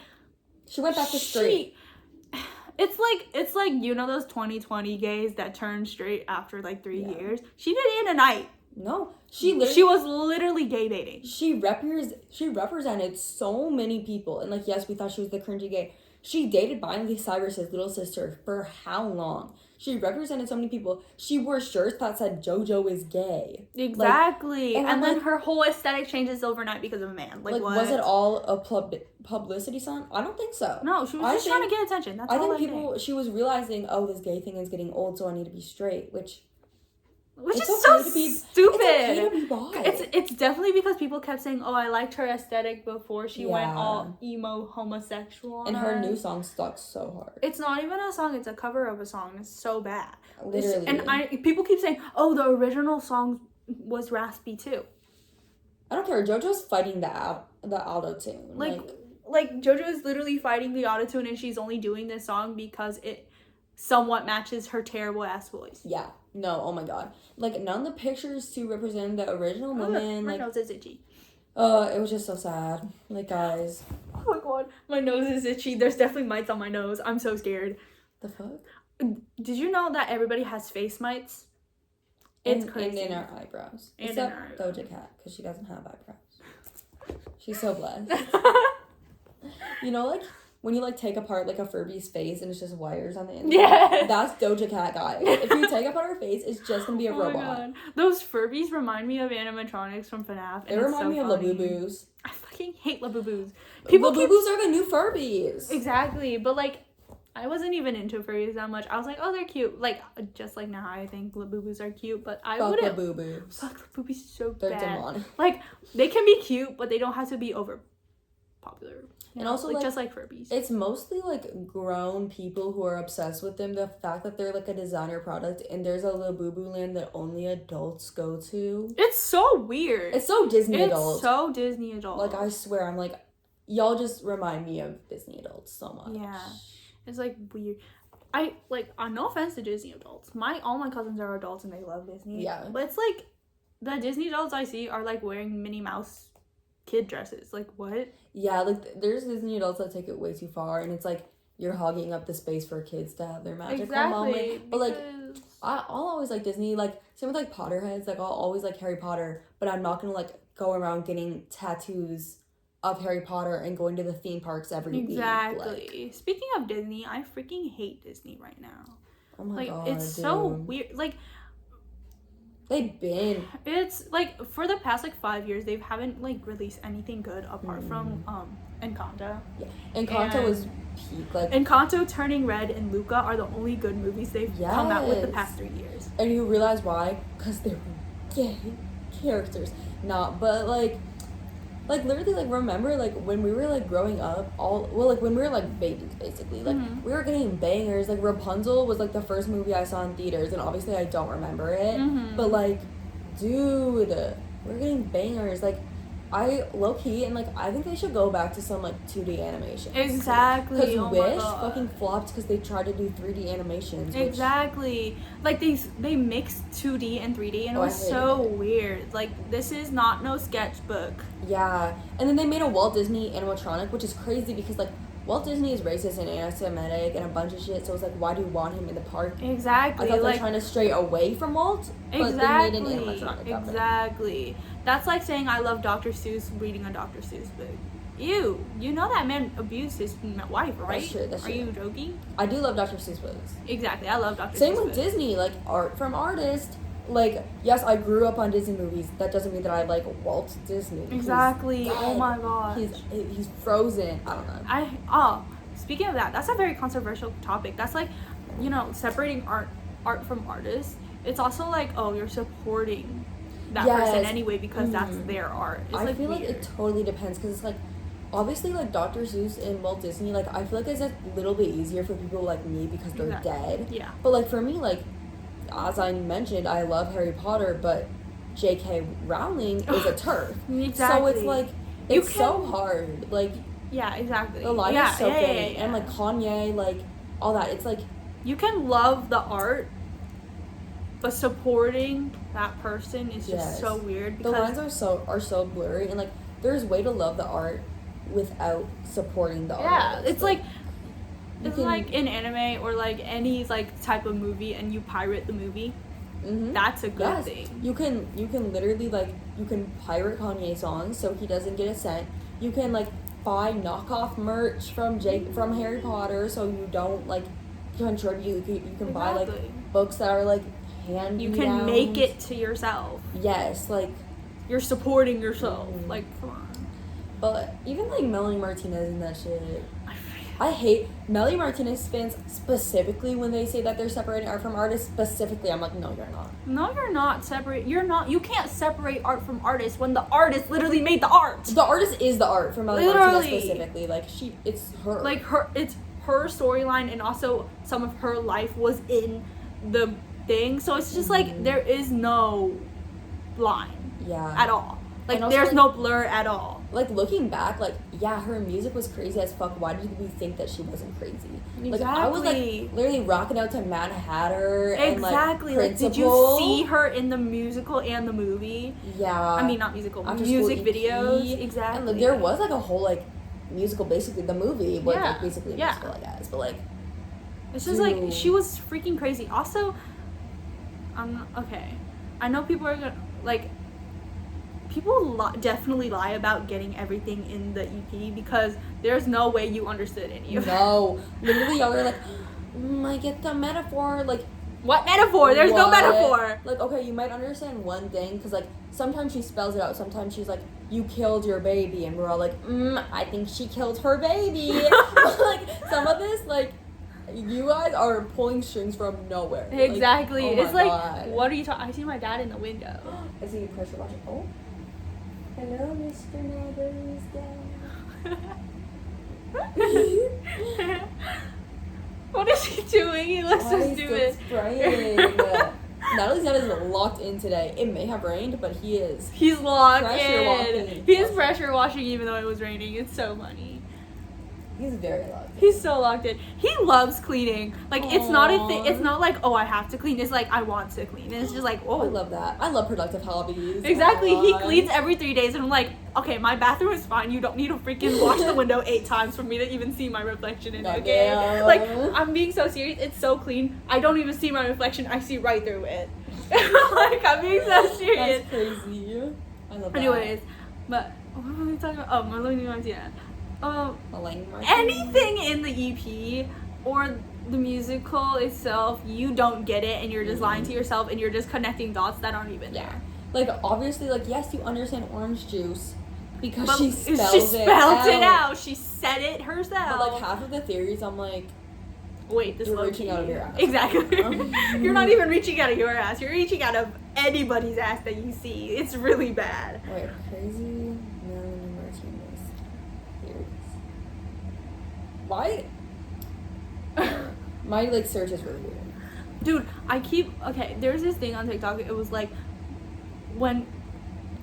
Speaker 2: she went back to straight.
Speaker 1: It's like you know those 2020 gays that turned straight after like 3 years. She did it in a night.
Speaker 2: No,
Speaker 1: she was literally gay baiting.
Speaker 2: She represented so many people, and like yes, we thought she was the cringy gay. She dated Miley Cyrus's little sister for how long? She represented so many people. She wore shirts that said JoJo is gay.
Speaker 1: Exactly. Like, and then her whole aesthetic changes overnight because of a man. Like what?
Speaker 2: Was it all a publicity stunt? I don't think so.
Speaker 1: No, she was just trying to get attention. That's all I think.
Speaker 2: She was realizing, oh, this gay thing is getting old, so I need to be straight, which
Speaker 1: is so stupid.
Speaker 2: It's okay to be bi.
Speaker 1: It's definitely because people kept saying, oh, I liked her aesthetic before she went all emo homosexual.
Speaker 2: And her new song stuck so hard.
Speaker 1: It's not even a song, it's a cover of a song. It's so bad.
Speaker 2: Literally.
Speaker 1: People keep saying, oh, the original song was raspy too.
Speaker 2: I don't care. JoJo's fighting the auto-tune.
Speaker 1: Like JoJo is literally fighting the auto-tune, and she's only doing this song because it somewhat matches her terrible ass voice.
Speaker 2: Yeah. No, oh my god. Like, none of the pictures to represent the original woman.
Speaker 1: My nose is itchy.
Speaker 2: It was just so sad. Like, guys.
Speaker 1: Oh my god. My nose is itchy. There's definitely mites on my nose. I'm so scared.
Speaker 2: The fuck?
Speaker 1: Did you know that everybody has face mites? It's crazy.
Speaker 2: And in our eyebrows. Except Doja Cat, because she doesn't have eyebrows. She's so blessed. You know, like, when you, like, take apart, like, a Furby's face and it's just wires on the inside.
Speaker 1: Yeah.
Speaker 2: That's Doja Cat, guys. If you take apart her face, it's just gonna be a robot. My God.
Speaker 1: Those Furbies remind me of animatronics from FNAF.
Speaker 2: They remind me of Labubu's.
Speaker 1: I fucking hate Labubu's.
Speaker 2: Labubu's are the new Furbies.
Speaker 1: Exactly. But, like, I wasn't even into Furbies that much. I was like, oh, they're cute. Like, just like now, I think Labubu's are cute, but I wouldn't. Fuck Labubu's so bad.
Speaker 2: They're demonic.
Speaker 1: Like, they can be cute, but they don't have to be over popular.
Speaker 2: And also, like,
Speaker 1: just like Furbies.
Speaker 2: It's mostly, like, grown people who are obsessed with them. The fact that they're, like, a designer product and there's a Labubu land that only adults go to.
Speaker 1: It's so weird.
Speaker 2: It's so Disney adult.
Speaker 1: It's so Disney adult.
Speaker 2: Like, I swear, I'm like, y'all just remind me of Disney adults so much.
Speaker 1: Yeah. It's, like, weird. No offense to Disney adults. All my cousins are adults and they love Disney.
Speaker 2: Yeah.
Speaker 1: But it's, like, the Disney adults I see are, like, wearing Minnie Mouse kid dresses. Like, what?
Speaker 2: Yeah, like, there's Disney adults that take it way too far, and it's like you're hogging up the space for kids to have their magical moment. But like, I'll always like Disney. Like, same with like Potterheads. Like, I'll always like Harry Potter, but I'm not gonna like go around getting tattoos of Harry Potter and going to the theme parks every week.
Speaker 1: Exactly. Speaking of Disney, I freaking hate Disney right now.
Speaker 2: Oh my
Speaker 1: like,
Speaker 2: god,
Speaker 1: it's
Speaker 2: dude.
Speaker 1: so weird. Like,
Speaker 2: they've been.
Speaker 1: It's like for the past like 5 years, they haven't like released anything good apart from Encanto.
Speaker 2: Yeah, Encanto was peak. Like,
Speaker 1: Encanto, Turning Red, and Luca are the only good movies they've come out with the
Speaker 2: Yes.
Speaker 1: past 3 years.
Speaker 2: and you realize why? Because they were gay characters. Not, but like literally, like, remember, like, when we were, like, growing up, like, when we were, like, babies, basically, like, we were getting bangers. Like, Rapunzel was, like, the first movie I saw in theaters, and obviously I don't remember it, but, like, dude, we're getting bangers. Like, I low-key, and, like, I think they should go back to some, like, 2D animation.
Speaker 1: Exactly.
Speaker 2: Because
Speaker 1: Oh my
Speaker 2: Wish
Speaker 1: God.
Speaker 2: fucking flopped because they tried to do 3D animations.
Speaker 1: Exactly. Like, they mixed 2D and 3D, and it
Speaker 2: Oh, I
Speaker 1: was
Speaker 2: hated
Speaker 1: so
Speaker 2: it.
Speaker 1: weird. Like, this is not no sketchbook.
Speaker 2: Yeah, and then they made a Walt Disney animatronic, which is crazy because, like, Walt Disney is racist and anti-Semitic and a bunch of shit, so it's like, why do you want him in the park?
Speaker 1: Exactly.
Speaker 2: I thought
Speaker 1: like,
Speaker 2: they're trying to stray away from Walt, but they made an animatronic of it.
Speaker 1: Exactly. That's like saying I love Dr. Seuss reading a Dr. Seuss book. You know that man abused his wife, right?
Speaker 2: That's true, that's
Speaker 1: Are
Speaker 2: true.
Speaker 1: you joking?
Speaker 2: I do love Dr. Seuss books.
Speaker 1: Exactly. I love Dr.
Speaker 2: Same
Speaker 1: Seuss
Speaker 2: with
Speaker 1: books.
Speaker 2: Disney, like, art from artists. Like, yes, I grew up on Disney movies. That doesn't mean that I like Walt Disney.
Speaker 1: Exactly.
Speaker 2: He's
Speaker 1: Oh
Speaker 2: dead.
Speaker 1: my gosh.
Speaker 2: He's frozen. I don't know.
Speaker 1: Speaking of that, that's a very controversial topic. That's like, separating art from artists. It's also like, oh, you're supporting that person anyway because that's their art. It's
Speaker 2: I feel like
Speaker 1: weird.
Speaker 2: it totally depends because it's like, obviously, like, Dr. Seuss and Walt Disney, like, I feel like it's a little bit easier for people like me because they're
Speaker 1: Exactly.
Speaker 2: dead.
Speaker 1: Yeah.
Speaker 2: But, like, for me, like, as I mentioned, I love Harry Potter, but J.K. Rowling is a TERF.
Speaker 1: Exactly.
Speaker 2: So it's like, it's so hard. Like,
Speaker 1: Yeah, exactly.
Speaker 2: the line is so funny. And, like, Kanye, like, all that. It's like,
Speaker 1: you can love the art, but supporting that person is just so weird
Speaker 2: the
Speaker 1: because
Speaker 2: lines are so blurry, and, like, there's way to love the art without supporting the artist.
Speaker 1: it's like
Speaker 2: you
Speaker 1: it's
Speaker 2: can-
Speaker 1: like in anime or like any like type of movie and you pirate the movie. That's a good thing.
Speaker 2: You can literally, like, you can pirate Kanye songs so he doesn't get a cent. You can, like, buy knockoff merch from Harry Potter so you don't, like, contribute. You can buy, like,
Speaker 1: Exactly.
Speaker 2: books that are, like, hand
Speaker 1: You can make it to yourself.
Speaker 2: Yes, like,
Speaker 1: You're supporting yourself. Like, come on.
Speaker 2: but even, like, Melanie Martinez and that shit. I hate Melanie Martinez fans specifically when they say that they're separating art from artists. Specifically, I'm like, no, you're not.
Speaker 1: No, you're not separate. You can't separate art from artist when the artist literally made the art.
Speaker 2: The artist is the art for Melanie Martinez specifically. Like, it's her.
Speaker 1: Like, it's her storyline, and also some of her life was in the thing. So it's just like there is no line at all. Like,
Speaker 2: also,
Speaker 1: there's
Speaker 2: like,
Speaker 1: no blur at all.
Speaker 2: Like, looking back, like, yeah, her music was crazy as fuck. Why did we think that she wasn't crazy? Like, I was, like, literally rocking out to Mad Hatter and, like,
Speaker 1: Exactly. Like, did you see her in the musical and the movie?
Speaker 2: Yeah.
Speaker 1: I mean, not musical,
Speaker 2: After
Speaker 1: music
Speaker 2: School EP.
Speaker 1: videos. Exactly.
Speaker 2: And, like, there was, like, a whole, like, musical, basically. The movie was, like, basically a musical, I guess. But, like,
Speaker 1: it's just, like, she was freaking crazy. Also, okay. I know people are gonna, like, people definitely lie about getting everything in the EP because there's no way you understood any of it.
Speaker 2: No. Literally, y'all are like, I get the metaphor. Like,
Speaker 1: what metaphor? There's no metaphor.
Speaker 2: Like, okay, you might understand one thing because, like, sometimes she spells it out. Sometimes she's like, you killed your baby. And we're all like, I think she killed her baby. Like, some of this, like, you guys are pulling strings from nowhere.
Speaker 1: Exactly.
Speaker 2: Like, oh
Speaker 1: it's
Speaker 2: my
Speaker 1: like,
Speaker 2: God.
Speaker 1: what are you talking? I see my dad in the window.
Speaker 2: Is he pressure washing? Oh. Hello, Mr. Neighbors.
Speaker 1: What is he doing? He looks so stupid.
Speaker 2: Natalie's dad is locked in today. It may have rained, but he is.
Speaker 1: He's locked
Speaker 2: Pressure
Speaker 1: in.
Speaker 2: washing.
Speaker 1: He's pressure washing even though it was raining. It's so funny.
Speaker 2: He's very locked in.
Speaker 1: He's so locked in. He loves cleaning. Like, it's not a thing. It's not like, oh, I have to clean. It's like, I want to clean. And it's just like, oh.
Speaker 2: I love that. I love productive hobbies.
Speaker 1: Exactly.
Speaker 2: Oh,
Speaker 1: He cleans every 3 days. And I'm like, okay, my bathroom is fine. You don't need to freaking wash the window 8 times for me to even see my reflection in it, okay?
Speaker 2: Yeah.
Speaker 1: Like, I'm being so serious. It's so clean. I don't even see my reflection. I see right through it. Like, I'm being so serious.
Speaker 2: That's crazy. I love that.
Speaker 1: Anyways, but what were we talking about? Oh, Melanie Martinez.
Speaker 2: Elaine Martinez.
Speaker 1: Anything in the EP or the musical itself, you don't get it, and you're just lying to yourself, and you're just connecting dots that aren't even there.
Speaker 2: Like, obviously, like, yes, you understand orange juice because
Speaker 1: But
Speaker 2: she spelled
Speaker 1: it out. She said it herself.
Speaker 2: But, like, half of the theories, I'm like,
Speaker 1: wait, this
Speaker 2: you're
Speaker 1: low-key.
Speaker 2: reaching out of your ass.
Speaker 1: Exactly. You're not even reaching out of your ass. You're reaching out of anybody's ass that you see. It's really bad.
Speaker 2: Wait, crazy Marilyn Martinez theories. Why? My, like, search is really weird.
Speaker 1: Dude, okay, there's this thing on TikTok. It was like,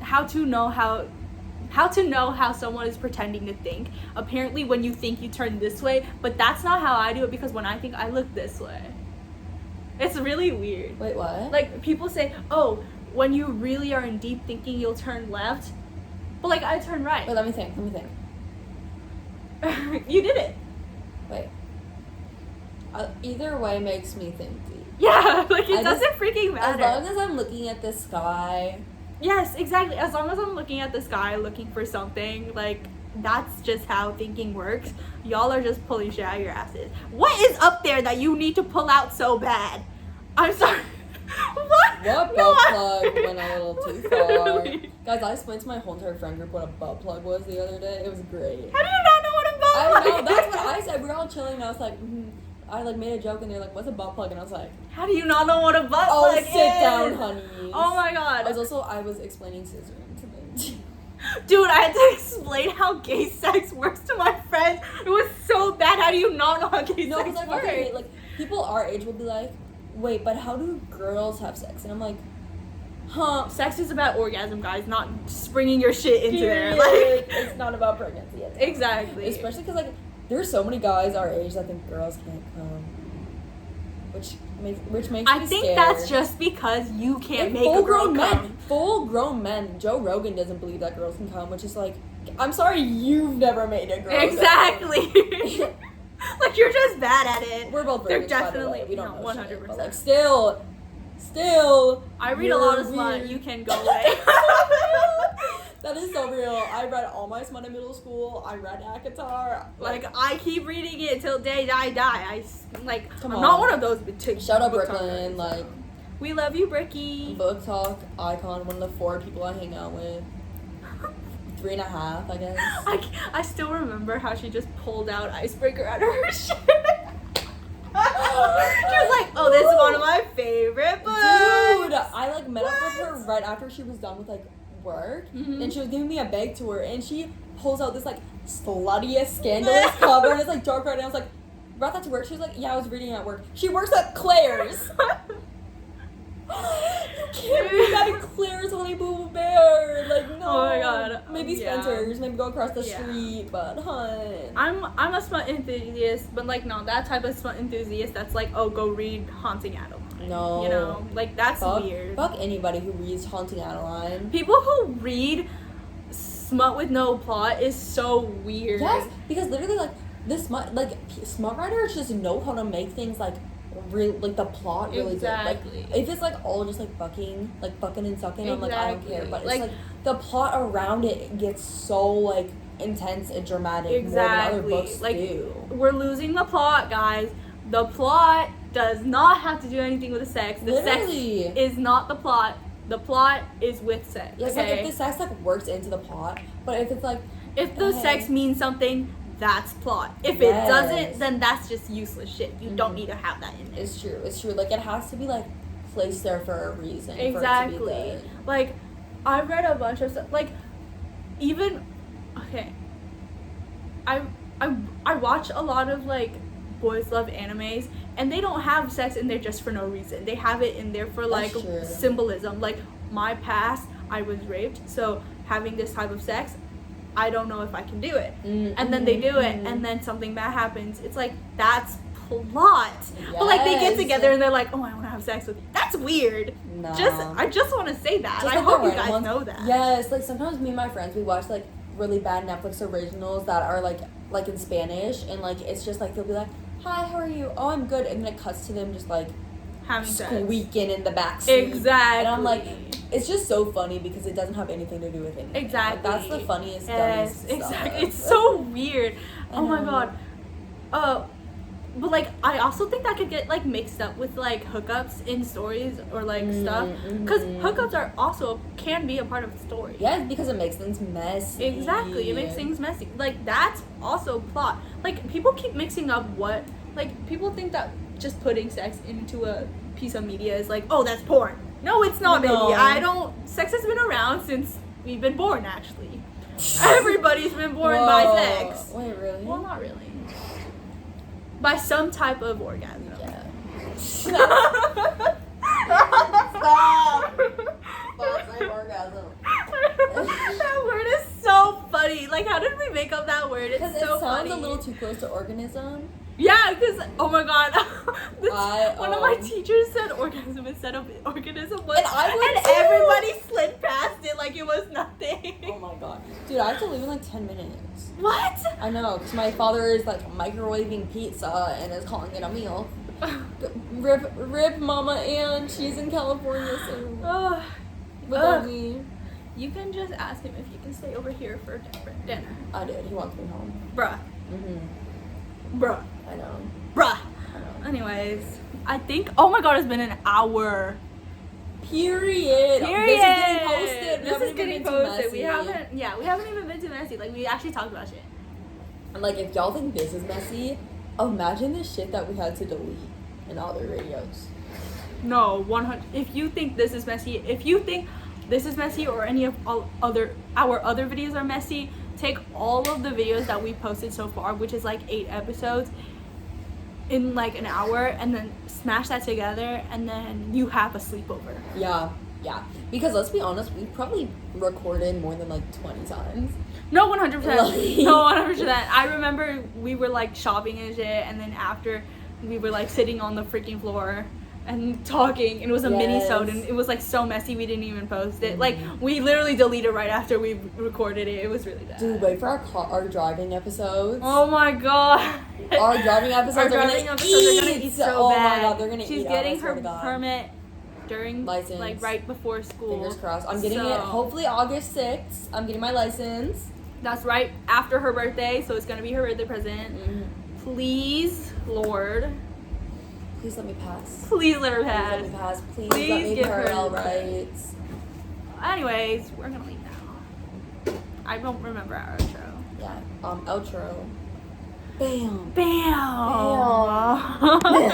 Speaker 1: how to know how someone is pretending to think. Apparently, when you think, you turn this way, but that's not how I do it, because when I think, I look this way. It's really weird.
Speaker 2: Wait, what?
Speaker 1: Like, people say, oh, when you really are in deep thinking, you'll turn left, but like, I turn right.
Speaker 2: Wait, let me think.
Speaker 1: You did it.
Speaker 2: Wait. Either way makes me think deep.
Speaker 1: Yeah, like, it doesn't freaking matter.
Speaker 2: As long as I'm looking at the sky.
Speaker 1: Yes, exactly. As long as I'm looking at the sky, looking for something, like, that's just how thinking works. Y'all are just pulling shit out of your asses. What is up there that you need to pull out so bad? I'm sorry. What?
Speaker 2: What butt plug went a little too far? Guys, I explained to my whole entire friend group what a butt plug was the other day. It was great.
Speaker 1: How do you not know what a butt plug
Speaker 2: I know,
Speaker 1: is?
Speaker 2: that's what I said. We were all chilling and I was like, I like made a joke and they're like, what's a butt plug? And I was like,
Speaker 1: how do you not know what a butt plug is?
Speaker 2: Oh, sit down, honey.
Speaker 1: Oh my god.
Speaker 2: I was explaining scissoring to them.
Speaker 1: Dude, I had to explain how gay sex works to my friends. It was so bad. How do you not know how gay sex
Speaker 2: because
Speaker 1: works?
Speaker 2: okay, like, people our age will be like, wait, but how do girls have sex? And I'm like, huh?
Speaker 1: Sex is about orgasm, guys, not springing your shit into there.
Speaker 2: Like,
Speaker 1: Like,
Speaker 2: it's not about pregnancy.
Speaker 1: Exactly.
Speaker 2: Especially because, like, there's so many guys our age that think girls can't come, which makes me
Speaker 1: I think
Speaker 2: scared.
Speaker 1: that's just because you can't make a girl
Speaker 2: full-grown
Speaker 1: come.
Speaker 2: men, full-grown men. Joe Rogan doesn't believe that girls can come, which is like, I'm sorry, you've never made a girl.
Speaker 1: Exactly. Like, you're just bad at it.
Speaker 2: We're both
Speaker 1: They're
Speaker 2: virgins, by the
Speaker 1: definitely
Speaker 2: way. We don't know
Speaker 1: 100%.
Speaker 2: shit, but like, still.
Speaker 1: I read a lot of smut. You can go away.
Speaker 2: That is so real. I read all my smut in middle school. I read ACOTAR.
Speaker 1: Like, I keep reading it till day I die. I'm
Speaker 2: Come
Speaker 1: not
Speaker 2: on.
Speaker 1: one of those.
Speaker 2: Shout out
Speaker 1: book
Speaker 2: Brooklyn.
Speaker 1: talkers.
Speaker 2: Like,
Speaker 1: we love you, Bricky.
Speaker 2: book talk icon. One of the 4 people I hang out with. 3.5, I guess.
Speaker 1: I still remember how she just pulled out Icebreaker out of her shit. She was like, oh, this is one of my favorite books.
Speaker 2: Dude, I like met up with her right after she was done with like work,
Speaker 1: Mhm.
Speaker 2: and she was giving me a bag tour, and she pulls out this like sluttiest, scandalous cover, and it's like dark red, and I was like, brought that to work? She was like, yeah, I was reading it at work. She works at Claire's. You can't read that at Claire's, Honey Boo Bear. Like, no.
Speaker 1: Oh my god.
Speaker 2: Maybe
Speaker 1: Yeah.
Speaker 2: Spencer's, maybe go across the
Speaker 1: Yeah.
Speaker 2: street, but hun.
Speaker 1: I'm a smut enthusiast, but like not that type of smut enthusiast that's like, oh, go read Haunting Adeline.
Speaker 2: No.
Speaker 1: You know, like that's weird.
Speaker 2: Fuck anybody who reads Haunting Adeline.
Speaker 1: People who read smut with no plot is so weird.
Speaker 2: Yes, because literally, like, smut writers just know how to make things, like, real, like, the plot really
Speaker 1: Exactly.
Speaker 2: good. Like, if it's, like, all just, like, fucking and sucking, I'm like, I don't care.
Speaker 1: Exactly.
Speaker 2: But
Speaker 1: Like-
Speaker 2: it's, like, the plot around it gets so, like, intense and dramatic
Speaker 1: Exactly.
Speaker 2: more than other books
Speaker 1: Like,
Speaker 2: do.
Speaker 1: we're losing the plot, guys. The plot does not have to do anything with the sex. The
Speaker 2: Literally.
Speaker 1: sex is not the plot. The plot is with sex.
Speaker 2: Yes,
Speaker 1: okay?
Speaker 2: like, if the sex, like, works into the plot, but if it's, like,
Speaker 1: If the
Speaker 2: hey.
Speaker 1: sex means something, that's plot. If
Speaker 2: Yes.
Speaker 1: it doesn't, then that's just useless shit. You don't
Speaker 2: Mhm.
Speaker 1: need to have that in there.
Speaker 2: It's true. Like, it has to be, like, placed there for a reason. For it to be
Speaker 1: Exactly.
Speaker 2: good.
Speaker 1: Like, I've read a bunch of stuff. Like, even okay. I watch a lot of like boys love animes, and they don't have sex in there just for no reason. They have it in there for like
Speaker 2: true.
Speaker 1: symbolism. Like, my past, I was raped, so having this type of sex, I don't know if I can do it. And then they do it, and then something bad happens. It's like, that's plot. But like, they get
Speaker 2: Yes.
Speaker 1: together and they're like, oh, I want to have sex with you. That's weird.
Speaker 2: No.
Speaker 1: I just want to say that.
Speaker 2: Just
Speaker 1: I
Speaker 2: like
Speaker 1: hope
Speaker 2: the
Speaker 1: you guys
Speaker 2: random ones.
Speaker 1: know that.
Speaker 2: Yes, like sometimes me and my friends, we watch like really bad Netflix originals that are like in Spanish, and like it's just like they'll be like, hi, how are you? Oh, I'm good. And then it cuts to them just like
Speaker 1: Having sex.
Speaker 2: squeaking in the backseat.
Speaker 1: Exactly.
Speaker 2: And I'm like, it's just so funny because it doesn't have anything to do with anything.
Speaker 1: Exactly.
Speaker 2: Like, that's the funniest,
Speaker 1: Yes,
Speaker 2: dumbest
Speaker 1: exactly.
Speaker 2: stuff.
Speaker 1: It's so weird.
Speaker 2: I
Speaker 1: Oh my
Speaker 2: know.
Speaker 1: god. But like I also think that could get like mixed up with like hookups in stories or like stuff, because hookups are also can be a part of the story.
Speaker 2: Yes, because it makes things messy.
Speaker 1: Exactly, it makes things messy. Like that's also plot. Like people keep mixing up what, like people think that just putting sex into a piece of media is like, oh, that's porn. No, it's not, baby. Sex has been around since we've been born, actually. Everybody's been born by sex.
Speaker 2: Wait, really?
Speaker 1: Well, not really. By some type of orgasm.
Speaker 2: Yeah.
Speaker 1: Stop.
Speaker 2: Stop saying orgasm.
Speaker 1: That word is so funny. Like, how did we make up that word? It's so funny.
Speaker 2: It sounds a little too close to organism.
Speaker 1: Yeah, because, oh my god. One of my
Speaker 2: um,
Speaker 1: teachers said orgasm instead of organism.
Speaker 2: And
Speaker 1: everybody slid past it like it was nothing.
Speaker 2: Oh my god. Dude, I have to leave in like 10 minutes.
Speaker 1: What?
Speaker 2: I know, because my father is like microwaving pizza and is calling it a meal. Rip Mama Ann, she's in California soon. Without me.
Speaker 1: You can just ask him if you can stay over here for dinner.
Speaker 2: I did, he wants me home.
Speaker 1: Bruh. Bruh.
Speaker 2: I know.
Speaker 1: Bruh.
Speaker 2: I know.
Speaker 1: Anyways, I think, oh my god, it's been an hour.
Speaker 2: Period.
Speaker 1: This is getting posted. We haven't even been too messy. Like, we actually talked about shit.
Speaker 2: And like, if y'all think this is messy, imagine the shit that we had to delete in other videos.
Speaker 1: No, 100. If you think this is messy, or any of our other videos are messy, take all of the videos that we posted so far, which is like 8 episodes, in like an hour, and then smash that together, and then you have a sleepover.
Speaker 2: Yeah. Because let's be honest, we've probably recorded more than like 20 times.
Speaker 1: No, 100%. No, 100%. I remember we were like shopping and shit, and then after we were like sitting on the freaking floor and talking, and it was a mini-sode, and it was like so messy we didn't even post it. Like, we literally deleted right after we recorded it. It was really bad.
Speaker 2: Dude, wait for our driving episodes.
Speaker 1: Oh my god.
Speaker 2: Our driving episodes are gonna eat
Speaker 1: so
Speaker 2: oh
Speaker 1: bad.
Speaker 2: my god, they're gonna
Speaker 1: She's
Speaker 2: eat.
Speaker 1: getting her permit during
Speaker 2: license,
Speaker 1: like right before school.
Speaker 2: Fingers crossed. I'm getting it hopefully August 6th. I'm getting my license.
Speaker 1: That's right after her birthday, so it's gonna be her birthday present. Please, Lord.
Speaker 2: Please let me pass.
Speaker 1: Please let her pass.
Speaker 2: Please let me
Speaker 1: give her
Speaker 2: parallel rights.
Speaker 1: Anyways, we're gonna leave now. I don't remember our outro.
Speaker 2: Yeah. Outro. Bam.
Speaker 1: Bam.